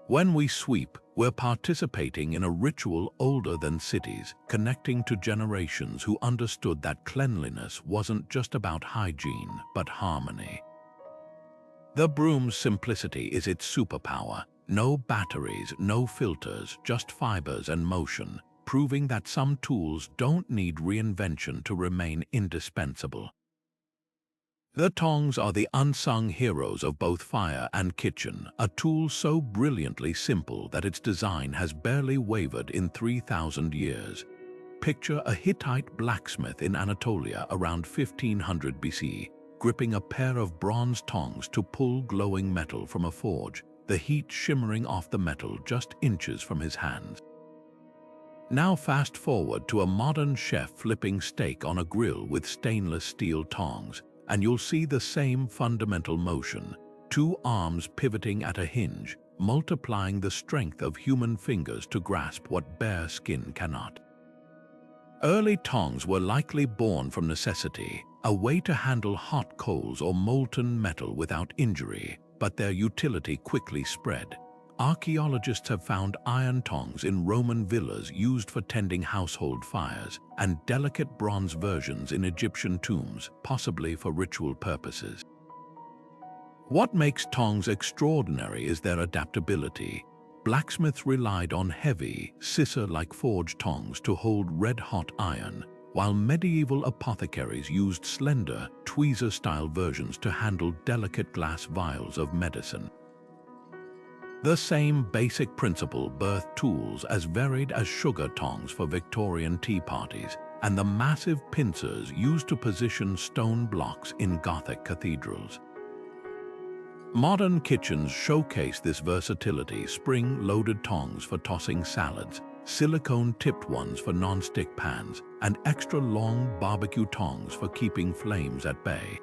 A: When we sweep, we're participating in a ritual older than cities, connecting to generations who understood that cleanliness wasn't just about hygiene, but harmony. The broom's simplicity is its superpower. No batteries, no filters, just fibers and motion, proving that some tools don't need reinvention to remain indispensable. The tongs are the unsung heroes of both fire and kitchen, a tool so brilliantly simple that its design has barely wavered in 3,000 years. Picture a Hittite blacksmith in Anatolia around 1500 BC, gripping a pair of bronze tongs to pull glowing metal from a forge, the heat shimmering off the metal just inches from his hands. Now fast forward to a modern chef flipping steak on a grill with stainless steel tongs, and you'll see the same fundamental motion, two arms pivoting at a hinge, multiplying the strength of human fingers to grasp what bare skin cannot. Early tongs were likely born from necessity, a way to handle hot coals or molten metal without injury, but their utility quickly spread. Archaeologists have found iron tongs in Roman villas used for tending household fires, and delicate bronze versions in Egyptian tombs, possibly for ritual purposes. What makes tongs extraordinary is their adaptability. Blacksmiths relied on heavy, scissor-like forged tongs to hold red-hot iron, while medieval apothecaries used slender, tweezer-style versions to handle delicate glass vials of medicine. The same basic principle birthed tools as varied as sugar tongs for Victorian tea parties and the massive pincers used to position stone blocks in Gothic cathedrals. Modern kitchens showcase this versatility: spring-loaded tongs for tossing salads, silicone-tipped ones for non-stick pans, and extra-long barbecue tongs for keeping flames at bay.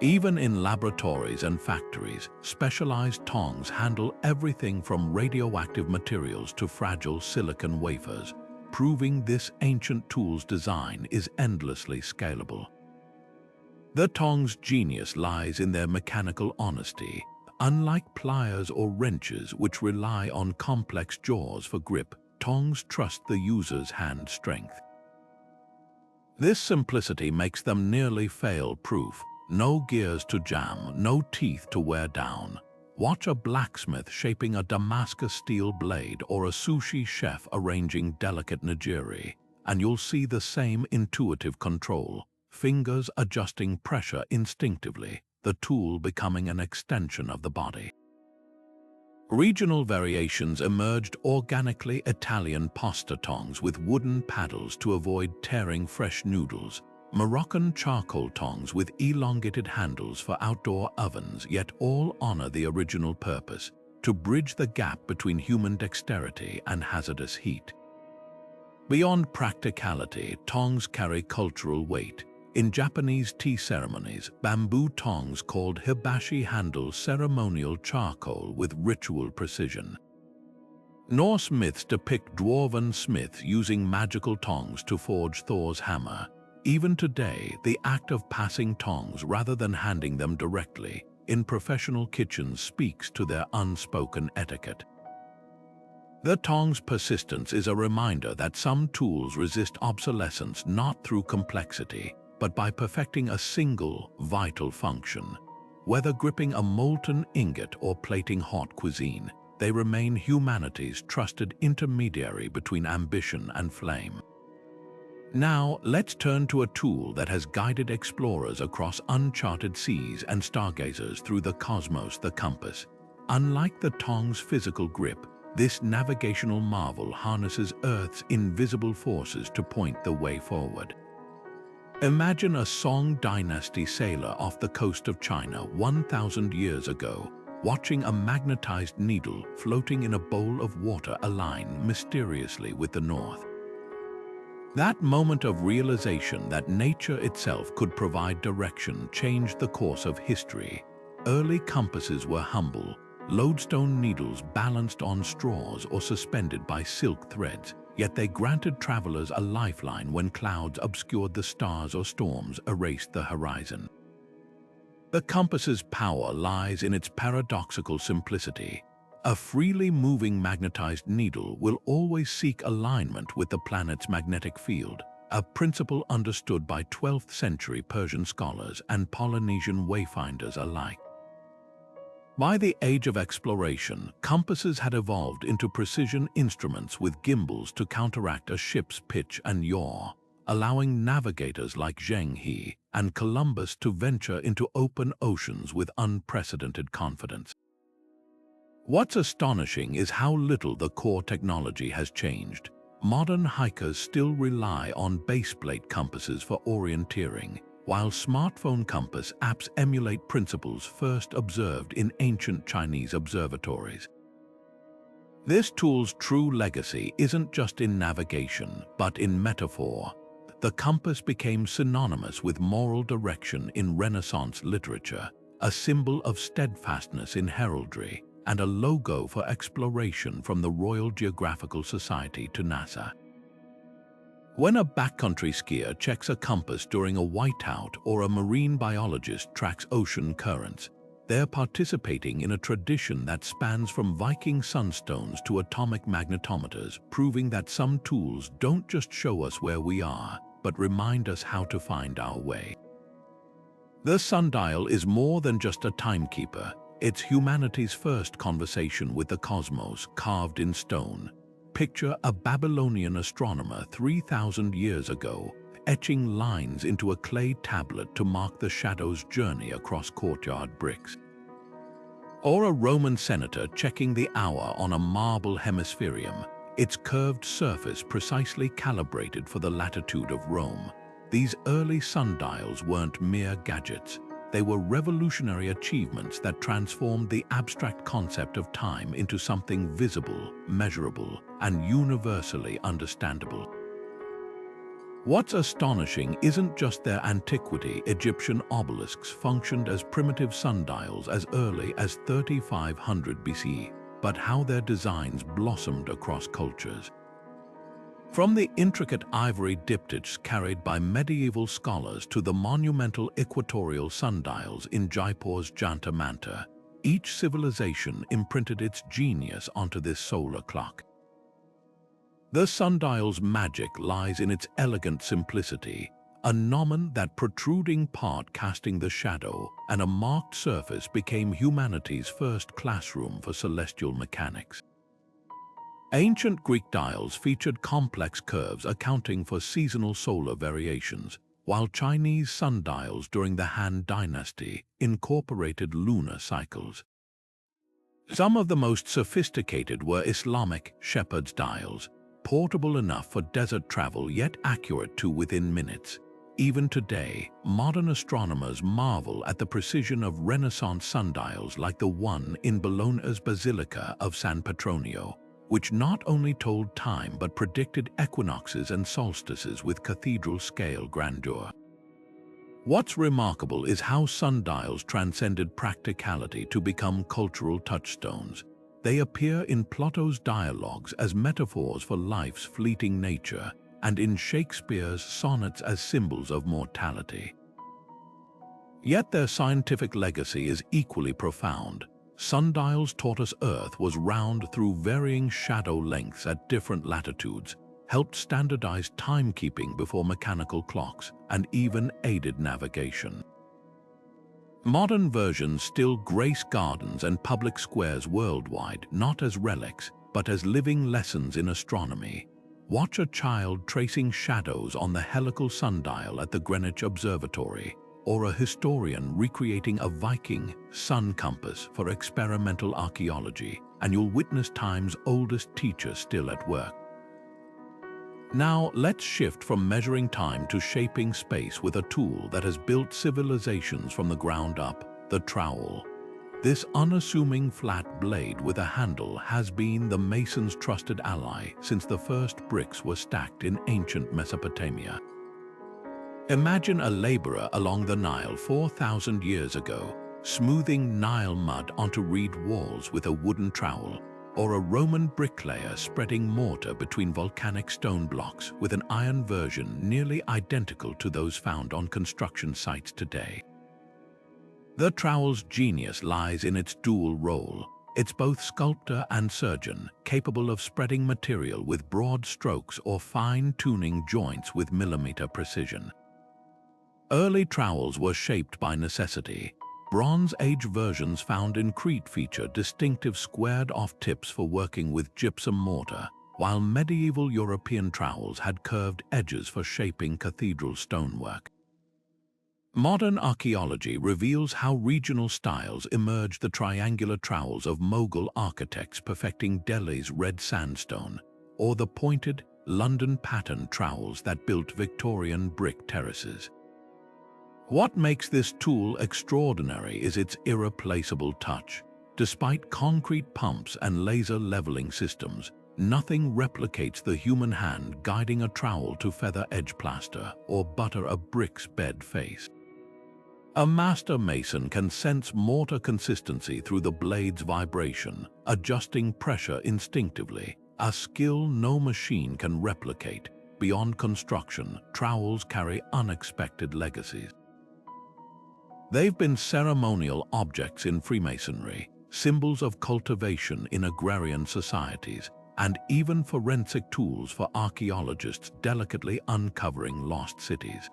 A: Even in laboratories and factories, specialized tongs handle everything from radioactive materials to fragile silicon wafers, proving this ancient tool's design is endlessly scalable. The tong's genius lies in their mechanical honesty. Unlike pliers or wrenches, which rely on complex jaws for grip, tongs trust the user's hand strength. This simplicity makes them nearly fail-proof. No gears to jam, no teeth to wear down. Watch a blacksmith shaping a Damascus steel blade or a sushi chef arranging delicate nigiri, and you'll see the same intuitive control, fingers adjusting pressure instinctively, the tool becoming an extension of the body. Regional variations emerged organically: Italian pasta tongs with wooden paddles to avoid tearing fresh noodles, Moroccan charcoal tongs with elongated handles for outdoor ovens, yet all honor the original purpose: to bridge the gap between human dexterity and hazardous heat. Beyond practicality, tongs carry cultural weight. In Japanese tea ceremonies, bamboo tongs called hibashi handle ceremonial charcoal with ritual precision. Norse myths depict dwarven smiths using magical tongs to forge Thor's hammer. Even today, the act of passing tongs rather than handing them directly in professional kitchens speaks to their unspoken etiquette. The tong's persistence is a reminder that some tools resist obsolescence not through complexity, but by perfecting a single, vital function. Whether gripping a molten ingot or plating hot cuisine, they remain humanity's trusted intermediary between ambition and flame. Now, let's turn to a tool that has guided explorers across uncharted seas and stargazers through the cosmos: the compass. Unlike the tong's physical grip, this navigational marvel harnesses Earth's invisible forces to point the way forward. Imagine a Song Dynasty sailor off the coast of China 1,000 years ago, watching a magnetized needle floating in a bowl of water align mysteriously with the north. That moment of realization that nature itself could provide direction changed the course of history. Early compasses were humble, lodestone needles balanced on straws or suspended by silk threads, yet they granted travelers a lifeline when clouds obscured the stars or storms erased the horizon. The compass's power lies in its paradoxical simplicity. A freely moving magnetized needle will always seek alignment with the planet's magnetic field, a principle understood by 12th century Persian scholars and Polynesian wayfinders alike. By the age of exploration, compasses had evolved into precision instruments with gimbals to counteract a ship's pitch and yaw, allowing navigators like Zheng He and Columbus to venture into open oceans with unprecedented confidence. What's astonishing is how little the core technology has changed. Modern hikers still rely on baseplate compasses for orienteering, while smartphone compass apps emulate principles first observed in ancient Chinese observatories. This tool's true legacy isn't just in navigation, but in metaphor. The compass became synonymous with moral direction in Renaissance literature, a symbol of steadfastness in heraldry, and a logo for exploration from the Royal Geographical Society to NASA. When a backcountry skier checks a compass during a whiteout or a marine biologist tracks ocean currents, they're participating in a tradition that spans from Viking sunstones to atomic magnetometers, proving that some tools don't just show us where we are, but remind us how to find our way. The sundial is more than just a timekeeper. It's humanity's first conversation with the cosmos, carved in stone. Picture a Babylonian astronomer 3,000 years ago, etching lines into a clay tablet to mark the shadow's journey across courtyard bricks. Or a Roman senator checking the hour on a marble hemispherium, its curved surface precisely calibrated for the latitude of Rome. These early sundials weren't mere gadgets. They were revolutionary achievements that transformed the abstract concept of time into something visible, measurable, and universally understandable. What's astonishing isn't just their antiquity. Egyptian obelisks functioned as primitive sundials as early as 3500 BCE, but how their designs blossomed across cultures. From the intricate ivory diptychs carried by medieval scholars to the monumental equatorial sundials in Jaipur's Jantar Mantar, each civilization imprinted its genius onto this solar clock. The sundial's magic lies in its elegant simplicity, a gnomon, that protruding part casting the shadow, and a marked surface became humanity's first classroom for celestial mechanics. Ancient Greek dials featured complex curves accounting for seasonal solar variations, while Chinese sundials during the Han Dynasty incorporated lunar cycles. Some of the most sophisticated were Islamic shepherd's dials, portable enough for desert travel yet accurate to within minutes. Even today, modern astronomers marvel at the precision of Renaissance sundials like the one in Bologna's Basilica of San Petronio, which not only told time but predicted equinoxes and solstices with cathedral-scale grandeur. What's remarkable is how sundials transcended practicality to become cultural touchstones. They appear in Plato's dialogues as metaphors for life's fleeting nature, and in Shakespeare's sonnets as symbols of mortality. Yet their scientific legacy is equally profound. Sundials taught us Earth was round through varying shadow lengths at different latitudes, helped standardize timekeeping before mechanical clocks, and even aided navigation. Modern versions still grace gardens and public squares worldwide, not as relics, but as living lessons in astronomy. Watch a child tracing shadows on the helical sundial at the Greenwich Observatory, or a historian recreating a Viking sun compass for experimental archaeology, and you'll witness time's oldest teacher still at work. Now, let's shift from measuring time to shaping space with a tool that has built civilizations from the ground up, the trowel. This unassuming flat blade with a handle has been the mason's trusted ally since the first bricks were stacked in ancient Mesopotamia. Imagine a laborer along the Nile 4,000 years ago, smoothing Nile mud onto reed walls with a wooden trowel, or a Roman bricklayer spreading mortar between volcanic stone blocks with an iron version nearly identical to those found on construction sites today. The trowel's genius lies in its dual role. It's both sculptor and surgeon, capable of spreading material with broad strokes or fine-tuning joints with millimeter precision. Early trowels were shaped by necessity. Bronze Age versions found in Crete feature distinctive squared-off tips for working with gypsum mortar, while medieval European trowels had curved edges for shaping cathedral stonework. Modern archaeology reveals how regional styles emerged: the triangular trowels of Mughal architects perfecting Delhi's red sandstone, or the pointed, London pattern trowels that built Victorian brick terraces. What makes this tool extraordinary is its irreplaceable touch. Despite concrete pumps and laser leveling systems, nothing replicates the human hand guiding a trowel to feather edge plaster or butter a brick's bed face. A master mason can sense mortar consistency through the blade's vibration, adjusting pressure instinctively, a skill no machine can replicate. Beyond construction, trowels carry unexpected legacies. They've been ceremonial objects in Freemasonry, symbols of cultivation in agrarian societies, and even forensic tools for archaeologists delicately uncovering lost cities.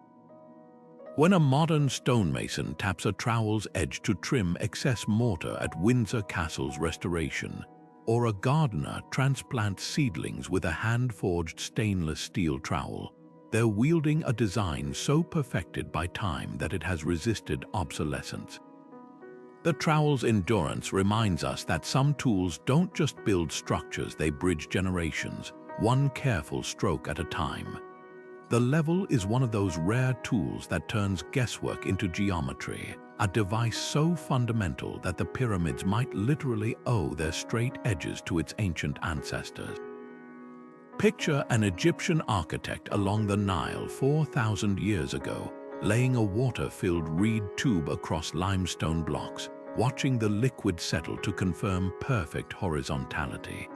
A: When a modern stonemason taps a trowel's edge to trim excess mortar at Windsor Castle's restoration, or a gardener transplants seedlings with a hand-forged stainless steel trowel, they're wielding a design so perfected by time that it has resisted obsolescence. The trowel's endurance reminds us that some tools don't just build structures, they bridge generations, one careful stroke at a time. The level is one of those rare tools that turns guesswork into geometry, a device so fundamental that the pyramids might literally owe their straight edges to its ancient ancestors. Picture an Egyptian architect along the Nile 4,000 years ago, laying a water-filled reed tube across limestone blocks, watching the liquid settle to confirm perfect horizontality.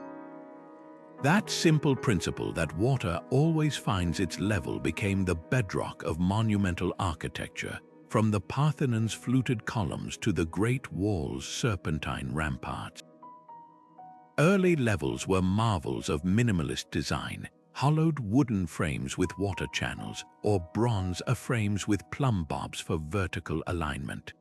A: That simple principle that water always finds its level became the bedrock of monumental architecture, from the Parthenon's fluted columns to the Great Wall's serpentine ramparts. Early levels were marvels of minimalist design, hollowed wooden frames with water channels, or bronze frames with plumb bobs for vertical alignment.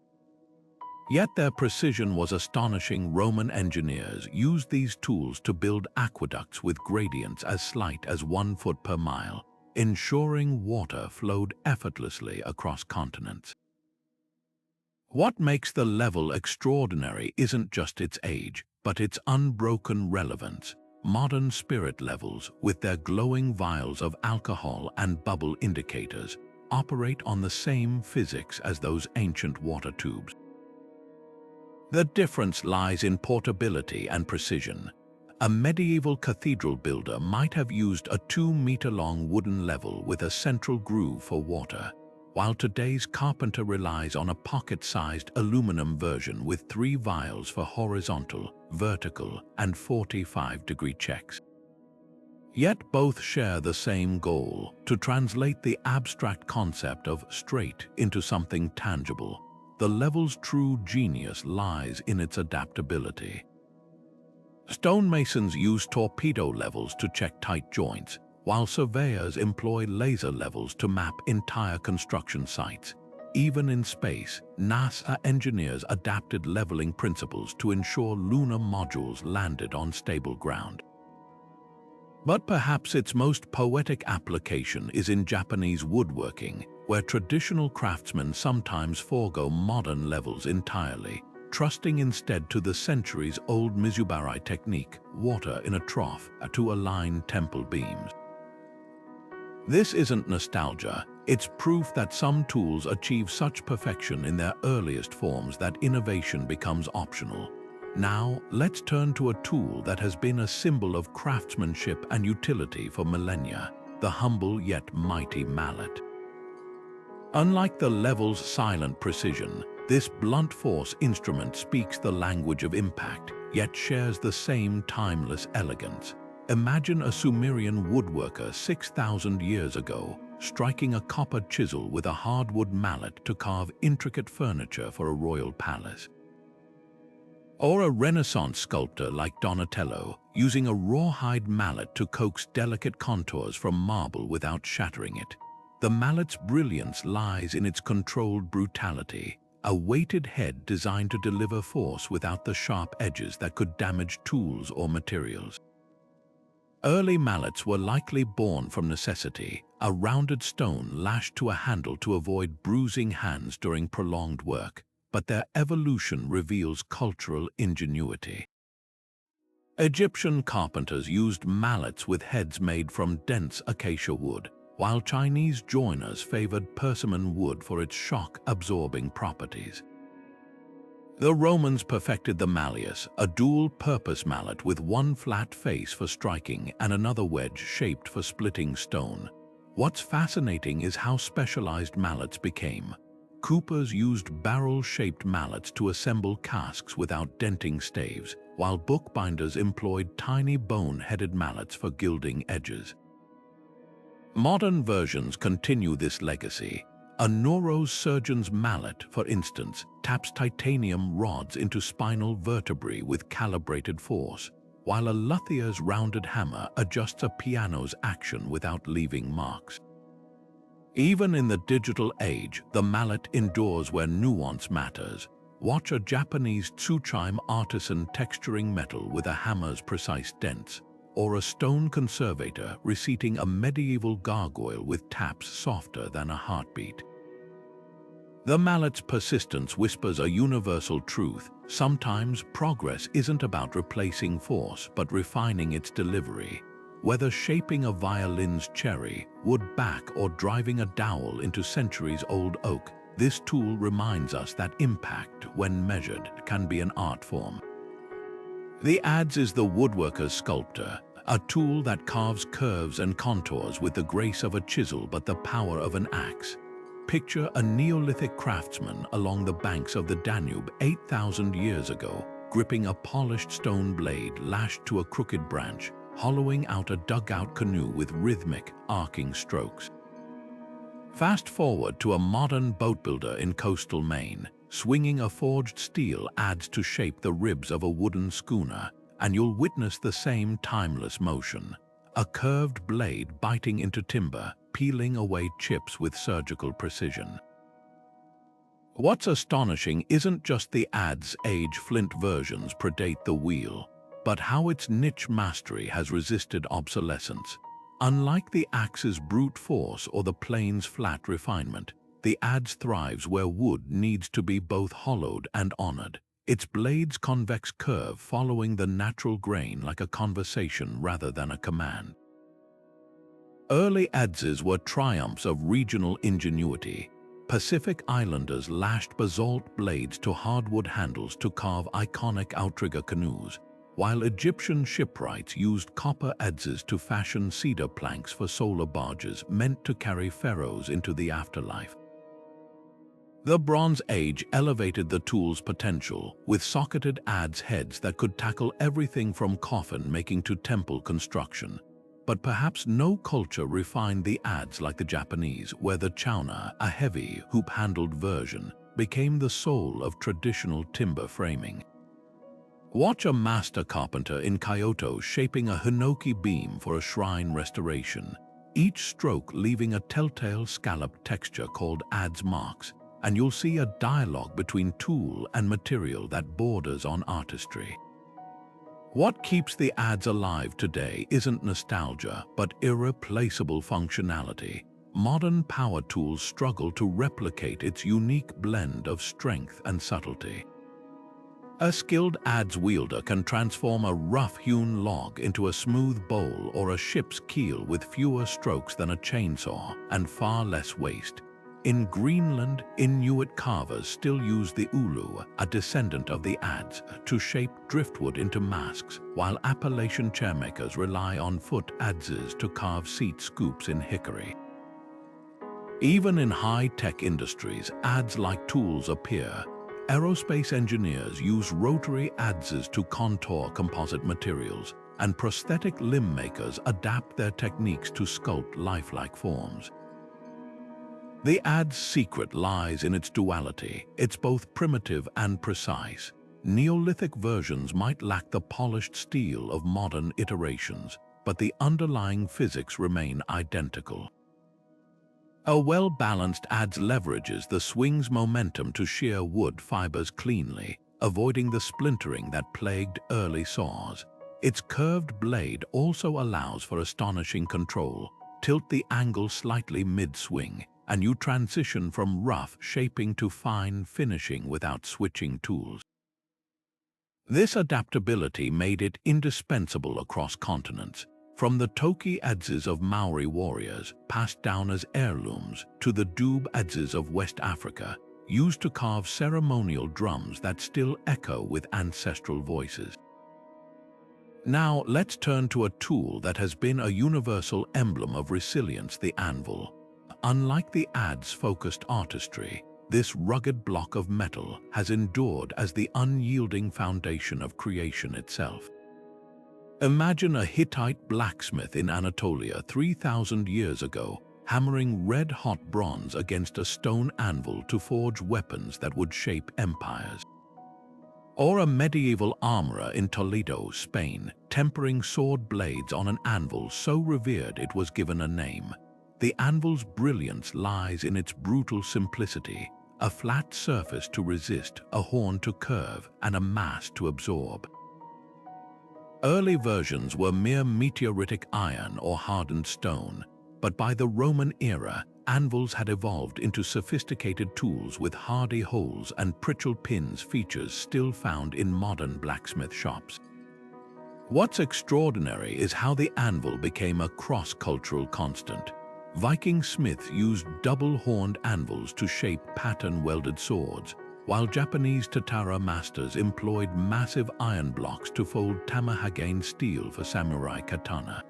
A: Yet their precision was astonishing. Roman engineers used these tools to build aqueducts with gradients as slight as 1 foot per mile, ensuring water flowed effortlessly across continents. What makes the level extraordinary isn't just its age, but its unbroken relevance. Modern spirit levels, with their glowing vials of alcohol and bubble indicators, operate on the same physics as those ancient water tubes. The difference lies in portability and precision. A medieval cathedral builder might have used a 2-meter-long wooden level with a central groove for water, while today's carpenter relies on a pocket-sized aluminum version with 3 vials for horizontal, vertical, and 45-degree checks. Yet both share the same goal: to translate the abstract concept of straight into something tangible. The level's true genius lies in its adaptability. Stonemasons use torpedo levels to check tight joints, while surveyors employ laser levels to map entire construction sites. Even in space, NASA engineers adapted leveling principles to ensure lunar modules landed on stable ground. But perhaps its most poetic application is in Japanese woodworking, where traditional craftsmen sometimes forego modern levels entirely, trusting instead to the centuries-old Mizubari technique, water in a trough, to align temple beams. This isn't nostalgia, It's proof that some tools achieve such perfection in their earliest forms that innovation becomes optional. Now, let's turn to a tool that has been a symbol of craftsmanship and utility for millennia, the humble yet mighty mallet. Unlike the level's silent precision, this blunt force instrument speaks the language of impact, yet shares the same timeless elegance. Imagine a Sumerian woodworker 6,000 years ago, striking a copper chisel with a hardwood mallet to carve intricate furniture for a royal palace. Or a Renaissance sculptor like Donatello, using a rawhide mallet to coax delicate contours from marble without shattering it. The mallet's brilliance lies in its controlled brutality, a weighted head designed to deliver force without the sharp edges that could damage tools or materials. Early mallets were likely born from necessity, a rounded stone lashed to a handle to avoid bruising hands during prolonged work, but their evolution reveals cultural ingenuity. Egyptian carpenters used mallets with heads made from dense acacia wood, while Chinese joiners favored persimmon wood for its shock-absorbing properties. The Romans perfected the malleus, a dual-purpose mallet with one flat face for striking and another wedge shaped for splitting stone. What's fascinating is how specialized mallets became. Coopers used barrel-shaped mallets to assemble casks without denting staves, while bookbinders employed tiny bone-headed mallets for gilding edges. Modern versions continue this legacy. A neurosurgeon's mallet, for instance, taps titanium rods into spinal vertebrae with calibrated force, while a luthier's rounded hammer adjusts a piano's action without leaving marks. Even in the digital age, the mallet endures where nuance matters. Watch a Japanese tsuchime artisan texturing metal with a hammer's precise dents, or a stone conservator reciting a medieval gargoyle with taps softer than a heartbeat. The mallet's persistence whispers a universal truth. Sometimes progress isn't about replacing force, but refining its delivery. Whether shaping a violin's cherry, wood back, or driving a dowel into centuries-old oak, this tool reminds us that impact, when measured, can be an art form. The adze is the woodworker's sculptor, a tool that carves curves and contours with the grace of a chisel but the power of an axe. Picture a Neolithic craftsman along the banks of the Danube 8,000 years ago, gripping a polished stone blade lashed to a crooked branch, hollowing out a dugout canoe with rhythmic, arcing strokes. Fast forward to a modern boat builder in coastal Maine. Swinging a forged steel adds to shape the ribs of a wooden schooner, and you'll witness the same timeless motion. A curved blade biting into timber, peeling away chips with surgical precision. What's astonishing isn't just the adze age flint versions predate the wheel, but how its niche mastery has resisted obsolescence. Unlike the axe's brute force or the plane's flat refinement, the adze thrives where wood needs to be both hollowed and honored, its blade's convex curve following the natural grain like a conversation rather than a command. Early adzes were triumphs of regional ingenuity. Pacific Islanders lashed basalt blades to hardwood handles to carve iconic outrigger canoes, while Egyptian shipwrights used copper adzes to fashion cedar planks for solar barges meant to carry pharaohs into the afterlife. The Bronze Age elevated the tool's potential, with socketed adze heads that could tackle everything from coffin making to temple construction. But perhaps no culture refined the adze like the Japanese, where the chauna, a heavy, hoop-handled version, became the soul of traditional timber framing. Watch a master carpenter in Kyoto shaping a hinoki beam for a shrine restoration, each stroke leaving a telltale scalloped texture called adze marks, and you'll see a dialogue between tool and material that borders on artistry. What keeps the adze alive today isn't nostalgia, but irreplaceable functionality. Modern power tools struggle to replicate its unique blend of strength and subtlety. A skilled adze wielder can transform a rough-hewn log into a smooth bowl or a ship's keel with fewer strokes than a chainsaw and far less waste. In Greenland, Inuit carvers still use the ulu, a descendant of the adze, to shape driftwood into masks, while Appalachian chairmakers rely on foot adzes to carve seat scoops in hickory. Even in high-tech industries, adze-like tools appear. Aerospace engineers use rotary adzes to contour composite materials, and prosthetic limb makers adapt their techniques to sculpt lifelike forms. The adze's secret lies in its duality. It's both primitive and precise. Neolithic versions might lack the polished steel of modern iterations, but the underlying physics remain identical. A well-balanced adze leverages the swing's momentum to shear wood fibers cleanly, avoiding the splintering that plagued early saws. Its curved blade also allows for astonishing control. Tilt the angle slightly mid-swing, and you transition from rough shaping to fine finishing without switching tools. This adaptability made it indispensable across continents. From the toki adzes of Maori warriors, passed down as heirlooms, to the doob adzes of West Africa, used to carve ceremonial drums that still echo with ancestral voices. Now let's turn to a tool that has been a universal emblem of resilience, the anvil. Unlike the adze-focused artistry, this rugged block of metal has endured as the unyielding foundation of creation itself. Imagine a Hittite blacksmith in Anatolia 3,000 years ago, hammering red-hot bronze against a stone anvil to forge weapons that would shape empires. Or a medieval armorer in Toledo, Spain, tempering sword blades on an anvil so revered it was given a name. The anvil's brilliance lies in its brutal simplicity, a flat surface to resist, a horn to curve, and a mass to absorb. Early versions were mere meteoritic iron or hardened stone, but by the Roman era, anvils had evolved into sophisticated tools with hardy holes and Pritchel pins, features still found in modern blacksmith shops. What's extraordinary is how the anvil became a cross-cultural constant. Viking smiths used double-horned anvils to shape pattern-welded swords, while Japanese tatara masters employed massive iron blocks to fold tamahagane steel for samurai katana.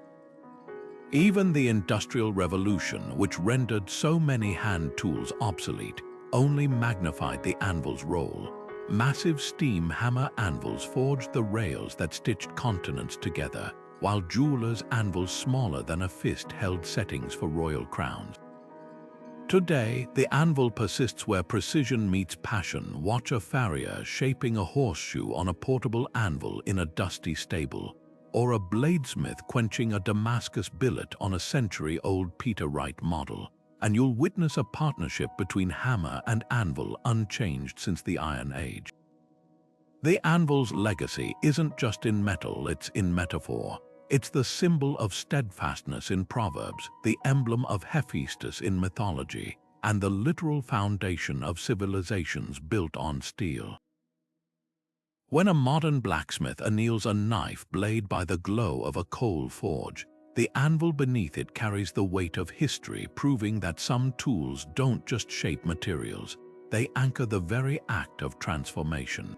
A: Even the Industrial Revolution, which rendered so many hand tools obsolete, only magnified the anvil's role. Massive steam hammer anvils forged the rails that stitched continents together, while jewelers' anvils smaller than a fist held settings for royal crowns. Today, the anvil persists where precision meets passion. Watch a farrier shaping a horseshoe on a portable anvil in a dusty stable, or a bladesmith quenching a Damascus billet on a century-old Peter Wright model, and you'll witness a partnership between hammer and anvil unchanged since the Iron Age. The anvil's legacy isn't just in metal, it's in metaphor. It's the symbol of steadfastness in Proverbs, the emblem of Hephaestus in mythology, and the literal foundation of civilizations built on steel. When a modern blacksmith anneals a knife blade by the glow of a coal forge, the anvil beneath it carries the weight of history, proving that some tools don't just shape materials, they anchor the very act of transformation.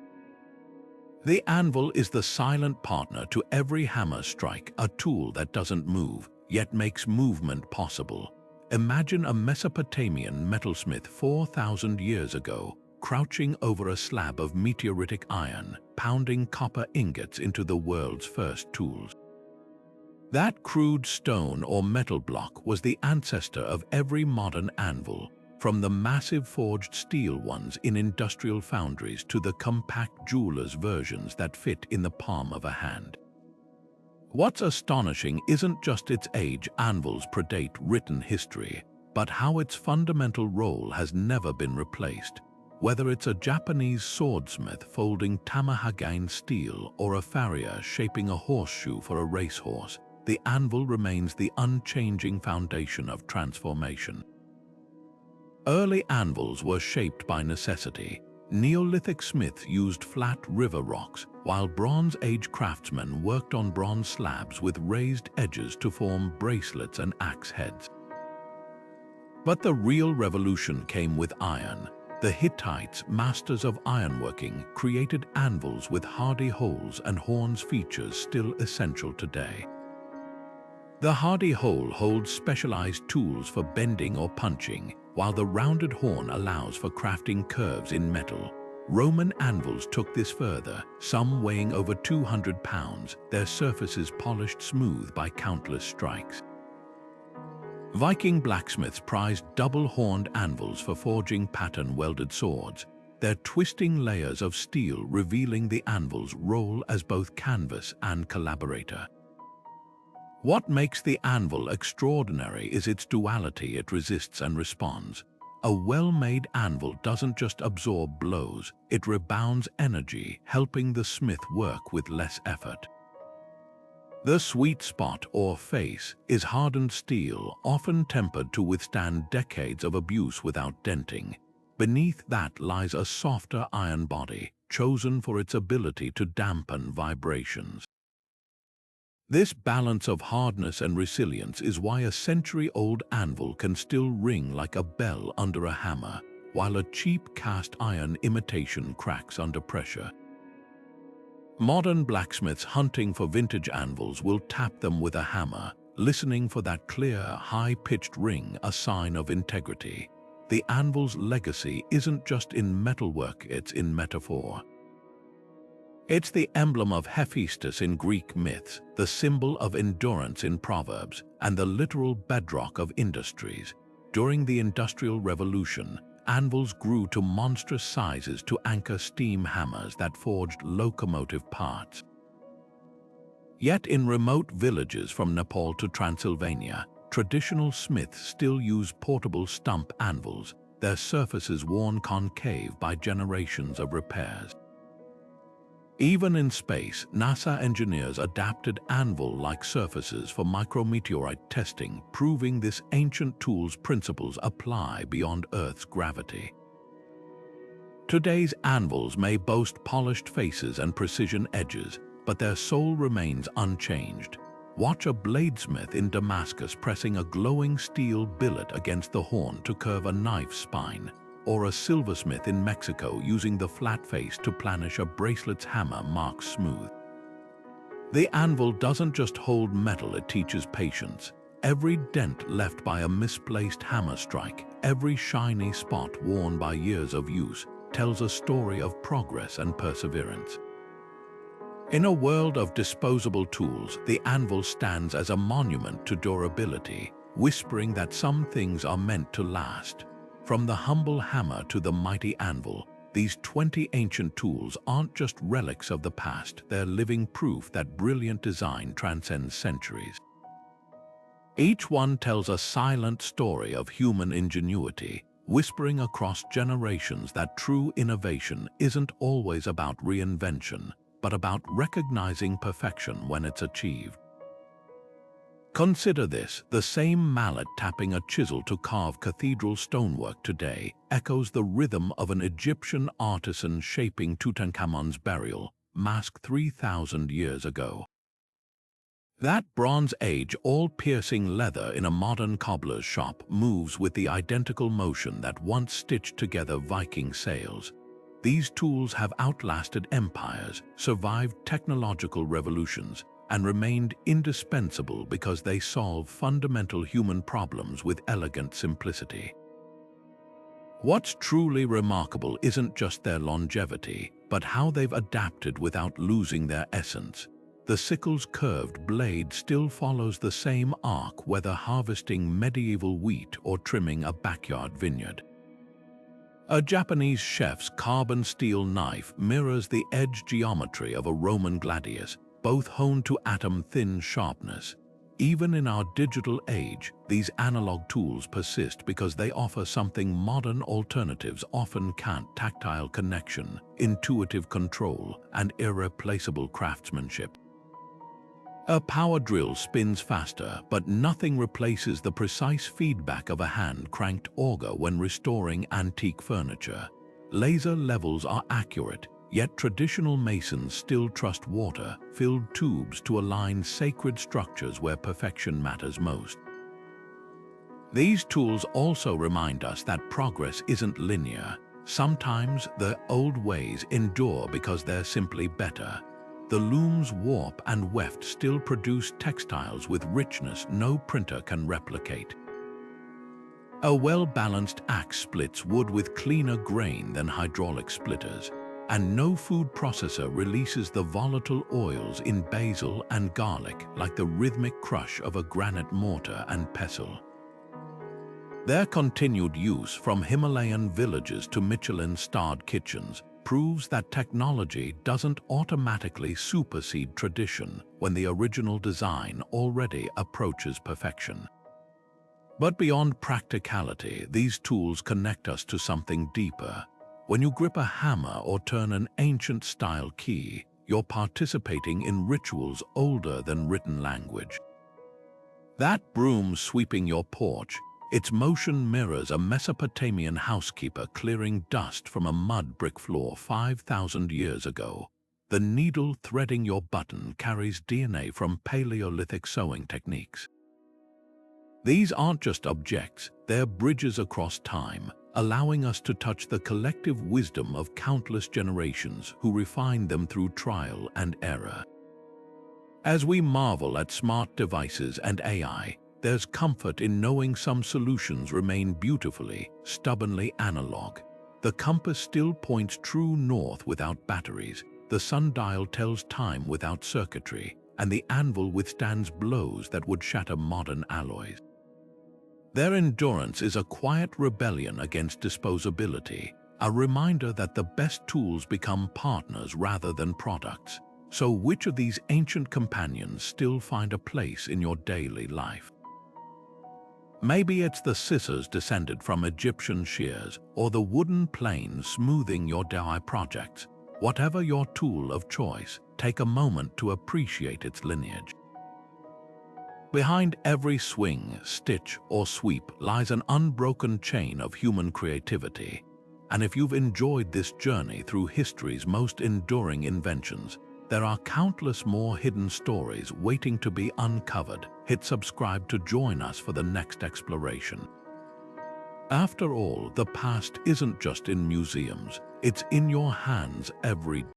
A: The anvil is the silent partner to every hammer strike, a tool that doesn't move, yet makes movement possible. Imagine a Mesopotamian metalsmith 4,000 years ago, crouching over a slab of meteoritic iron, pounding copper ingots into the world's first tools. That crude stone or metal block was the ancestor of every modern anvil, from the massive forged steel ones in industrial foundries to the compact jeweler's versions that fit in the palm of a hand. What's astonishing isn't just its age. Anvils predate written history, but how its fundamental role has never been replaced. Whether it's a Japanese swordsmith folding tamahagane steel or a farrier shaping a horseshoe for a racehorse, the anvil remains the unchanging foundation of transformation. Early anvils were shaped by necessity. Neolithic smiths used flat river rocks, while Bronze Age craftsmen worked on bronze slabs with raised edges to form bracelets and axe heads. But the real revolution came with iron. The Hittites, masters of ironworking, created anvils with hardy holes and horns, features still essential today. The hardy hole holds specialized tools for bending or punching, while the rounded horn allows for crafting curves in metal. Roman anvils took this further, some weighing over 200 pounds, their surfaces polished smooth by countless strikes. Viking blacksmiths prized double-horned anvils for forging pattern-welded swords, their twisting layers of steel revealing the anvil's role as both canvas and collaborator. What makes the anvil extraordinary is its duality. It resists and responds. A well-made anvil doesn't just absorb blows, it rebounds energy, helping the smith work with less effort. The sweet spot, or face, is hardened steel, often tempered to withstand decades of abuse without denting. Beneath that lies a softer iron body, chosen for its ability to dampen vibrations. This balance of hardness and resilience is why a century-old anvil can still ring like a bell under a hammer, while a cheap cast iron imitation cracks under pressure. Modern blacksmiths hunting for vintage anvils will tap them with a hammer, listening for that clear, high-pitched ring, a sign of integrity. The anvil's legacy isn't just in metalwork, it's in metaphor. It's the emblem of Hephaestus in Greek myths, the symbol of endurance in Proverbs, and the literal bedrock of industries. During the Industrial Revolution, anvils grew to monstrous sizes to anchor steam hammers that forged locomotive parts. Yet in remote villages from Nepal to Transylvania, traditional smiths still use portable stump anvils, their surfaces worn concave by generations of repairs. Even in space, NASA engineers adapted anvil-like surfaces for micrometeorite testing, proving this ancient tool's principles apply beyond Earth's gravity. Today's anvils may boast polished faces and precision edges, but their soul remains unchanged. Watch a bladesmith in Damascus pressing a glowing steel billet against the horn to curve a knife's spine, or a silversmith in Mexico using the flat face to planish a bracelet's hammer marked smooth. The anvil doesn't just hold metal, it teaches patience. Every dent left by a misplaced hammer strike, every shiny spot worn by years of use, tells a story of progress and perseverance. In a world of disposable tools, the anvil stands as a monument to durability, whispering that some things are meant to last. From the humble hammer to the mighty anvil, these 20 ancient tools aren't just relics of the past, they're living proof that brilliant design transcends centuries. Each one tells a silent story of human ingenuity, whispering across generations that true innovation isn't always about reinvention, but about recognizing perfection when it's achieved. Consider this: the same mallet tapping a chisel to carve cathedral stonework today echoes the rhythm of an Egyptian artisan shaping Tutankhamun's burial mask 3,000 years ago. That Bronze Age, all-piercing leather in a modern cobbler's shop moves with the identical motion that once stitched together Viking sails. These tools have outlasted empires, survived technological revolutions, and remained indispensable because they solve fundamental human problems with elegant simplicity. What's truly remarkable isn't just their longevity, but how they've adapted without losing their essence. The sickle's curved blade still follows the same arc whether harvesting medieval wheat or trimming a backyard vineyard. A Japanese chef's carbon steel knife mirrors the edge geometry of a Roman gladius, both honed to atom-thin sharpness. Even in our digital age, these analog tools persist because they offer something modern alternatives often can't: tactile connection, intuitive control, and irreplaceable craftsmanship. A power drill spins faster, but nothing replaces the precise feedback of a hand-cranked auger when restoring antique furniture. Laser levels are accurate, yet traditional masons still trust water-filled tubes to align sacred structures where perfection matters most. These tools also remind us that progress isn't linear. Sometimes the old ways endure because they're simply better. The looms warp and weft still produce textiles with richness no printer can replicate. A well-balanced axe splits wood with cleaner grain than hydraulic splitters, and no food processor releases the volatile oils in basil and garlic like the rhythmic crush of a granite mortar and pestle. Their continued use, from Himalayan villages to Michelin-starred kitchens, proves that technology doesn't automatically supersede tradition when the original design already approaches perfection. But beyond practicality, these tools connect us to something deeper. When you grip a hammer or turn an ancient-style key, you're participating in rituals older than written language. That broom sweeping your porch, its motion mirrors a Mesopotamian housekeeper clearing dust from a mud brick floor 5,000 years ago. The needle threading your button carries DNA from Paleolithic sewing techniques. These aren't just objects, they're bridges across time, allowing us to touch the collective wisdom of countless generations who refined them through trial and error. As we marvel at smart devices and AI, there's comfort in knowing some solutions remain beautifully, stubbornly analog. The compass still points true north without batteries, the sundial tells time without circuitry, and the anvil withstands blows that would shatter modern alloys. Their endurance is a quiet rebellion against disposability, a reminder that the best tools become partners rather than products. So which of these ancient companions still find a place in your daily life? Maybe it's the scissors descended from Egyptian shears, or the wooden plane smoothing your DIY projects. Whatever your tool of choice, take a moment to appreciate its lineage. Behind every swing, stitch, or sweep lies an unbroken chain of human creativity. And if you've enjoyed this journey through history's most enduring inventions, there are countless more hidden stories waiting to be uncovered. Hit subscribe to join us for the next exploration. After all, the past isn't just in museums, it's in your hands every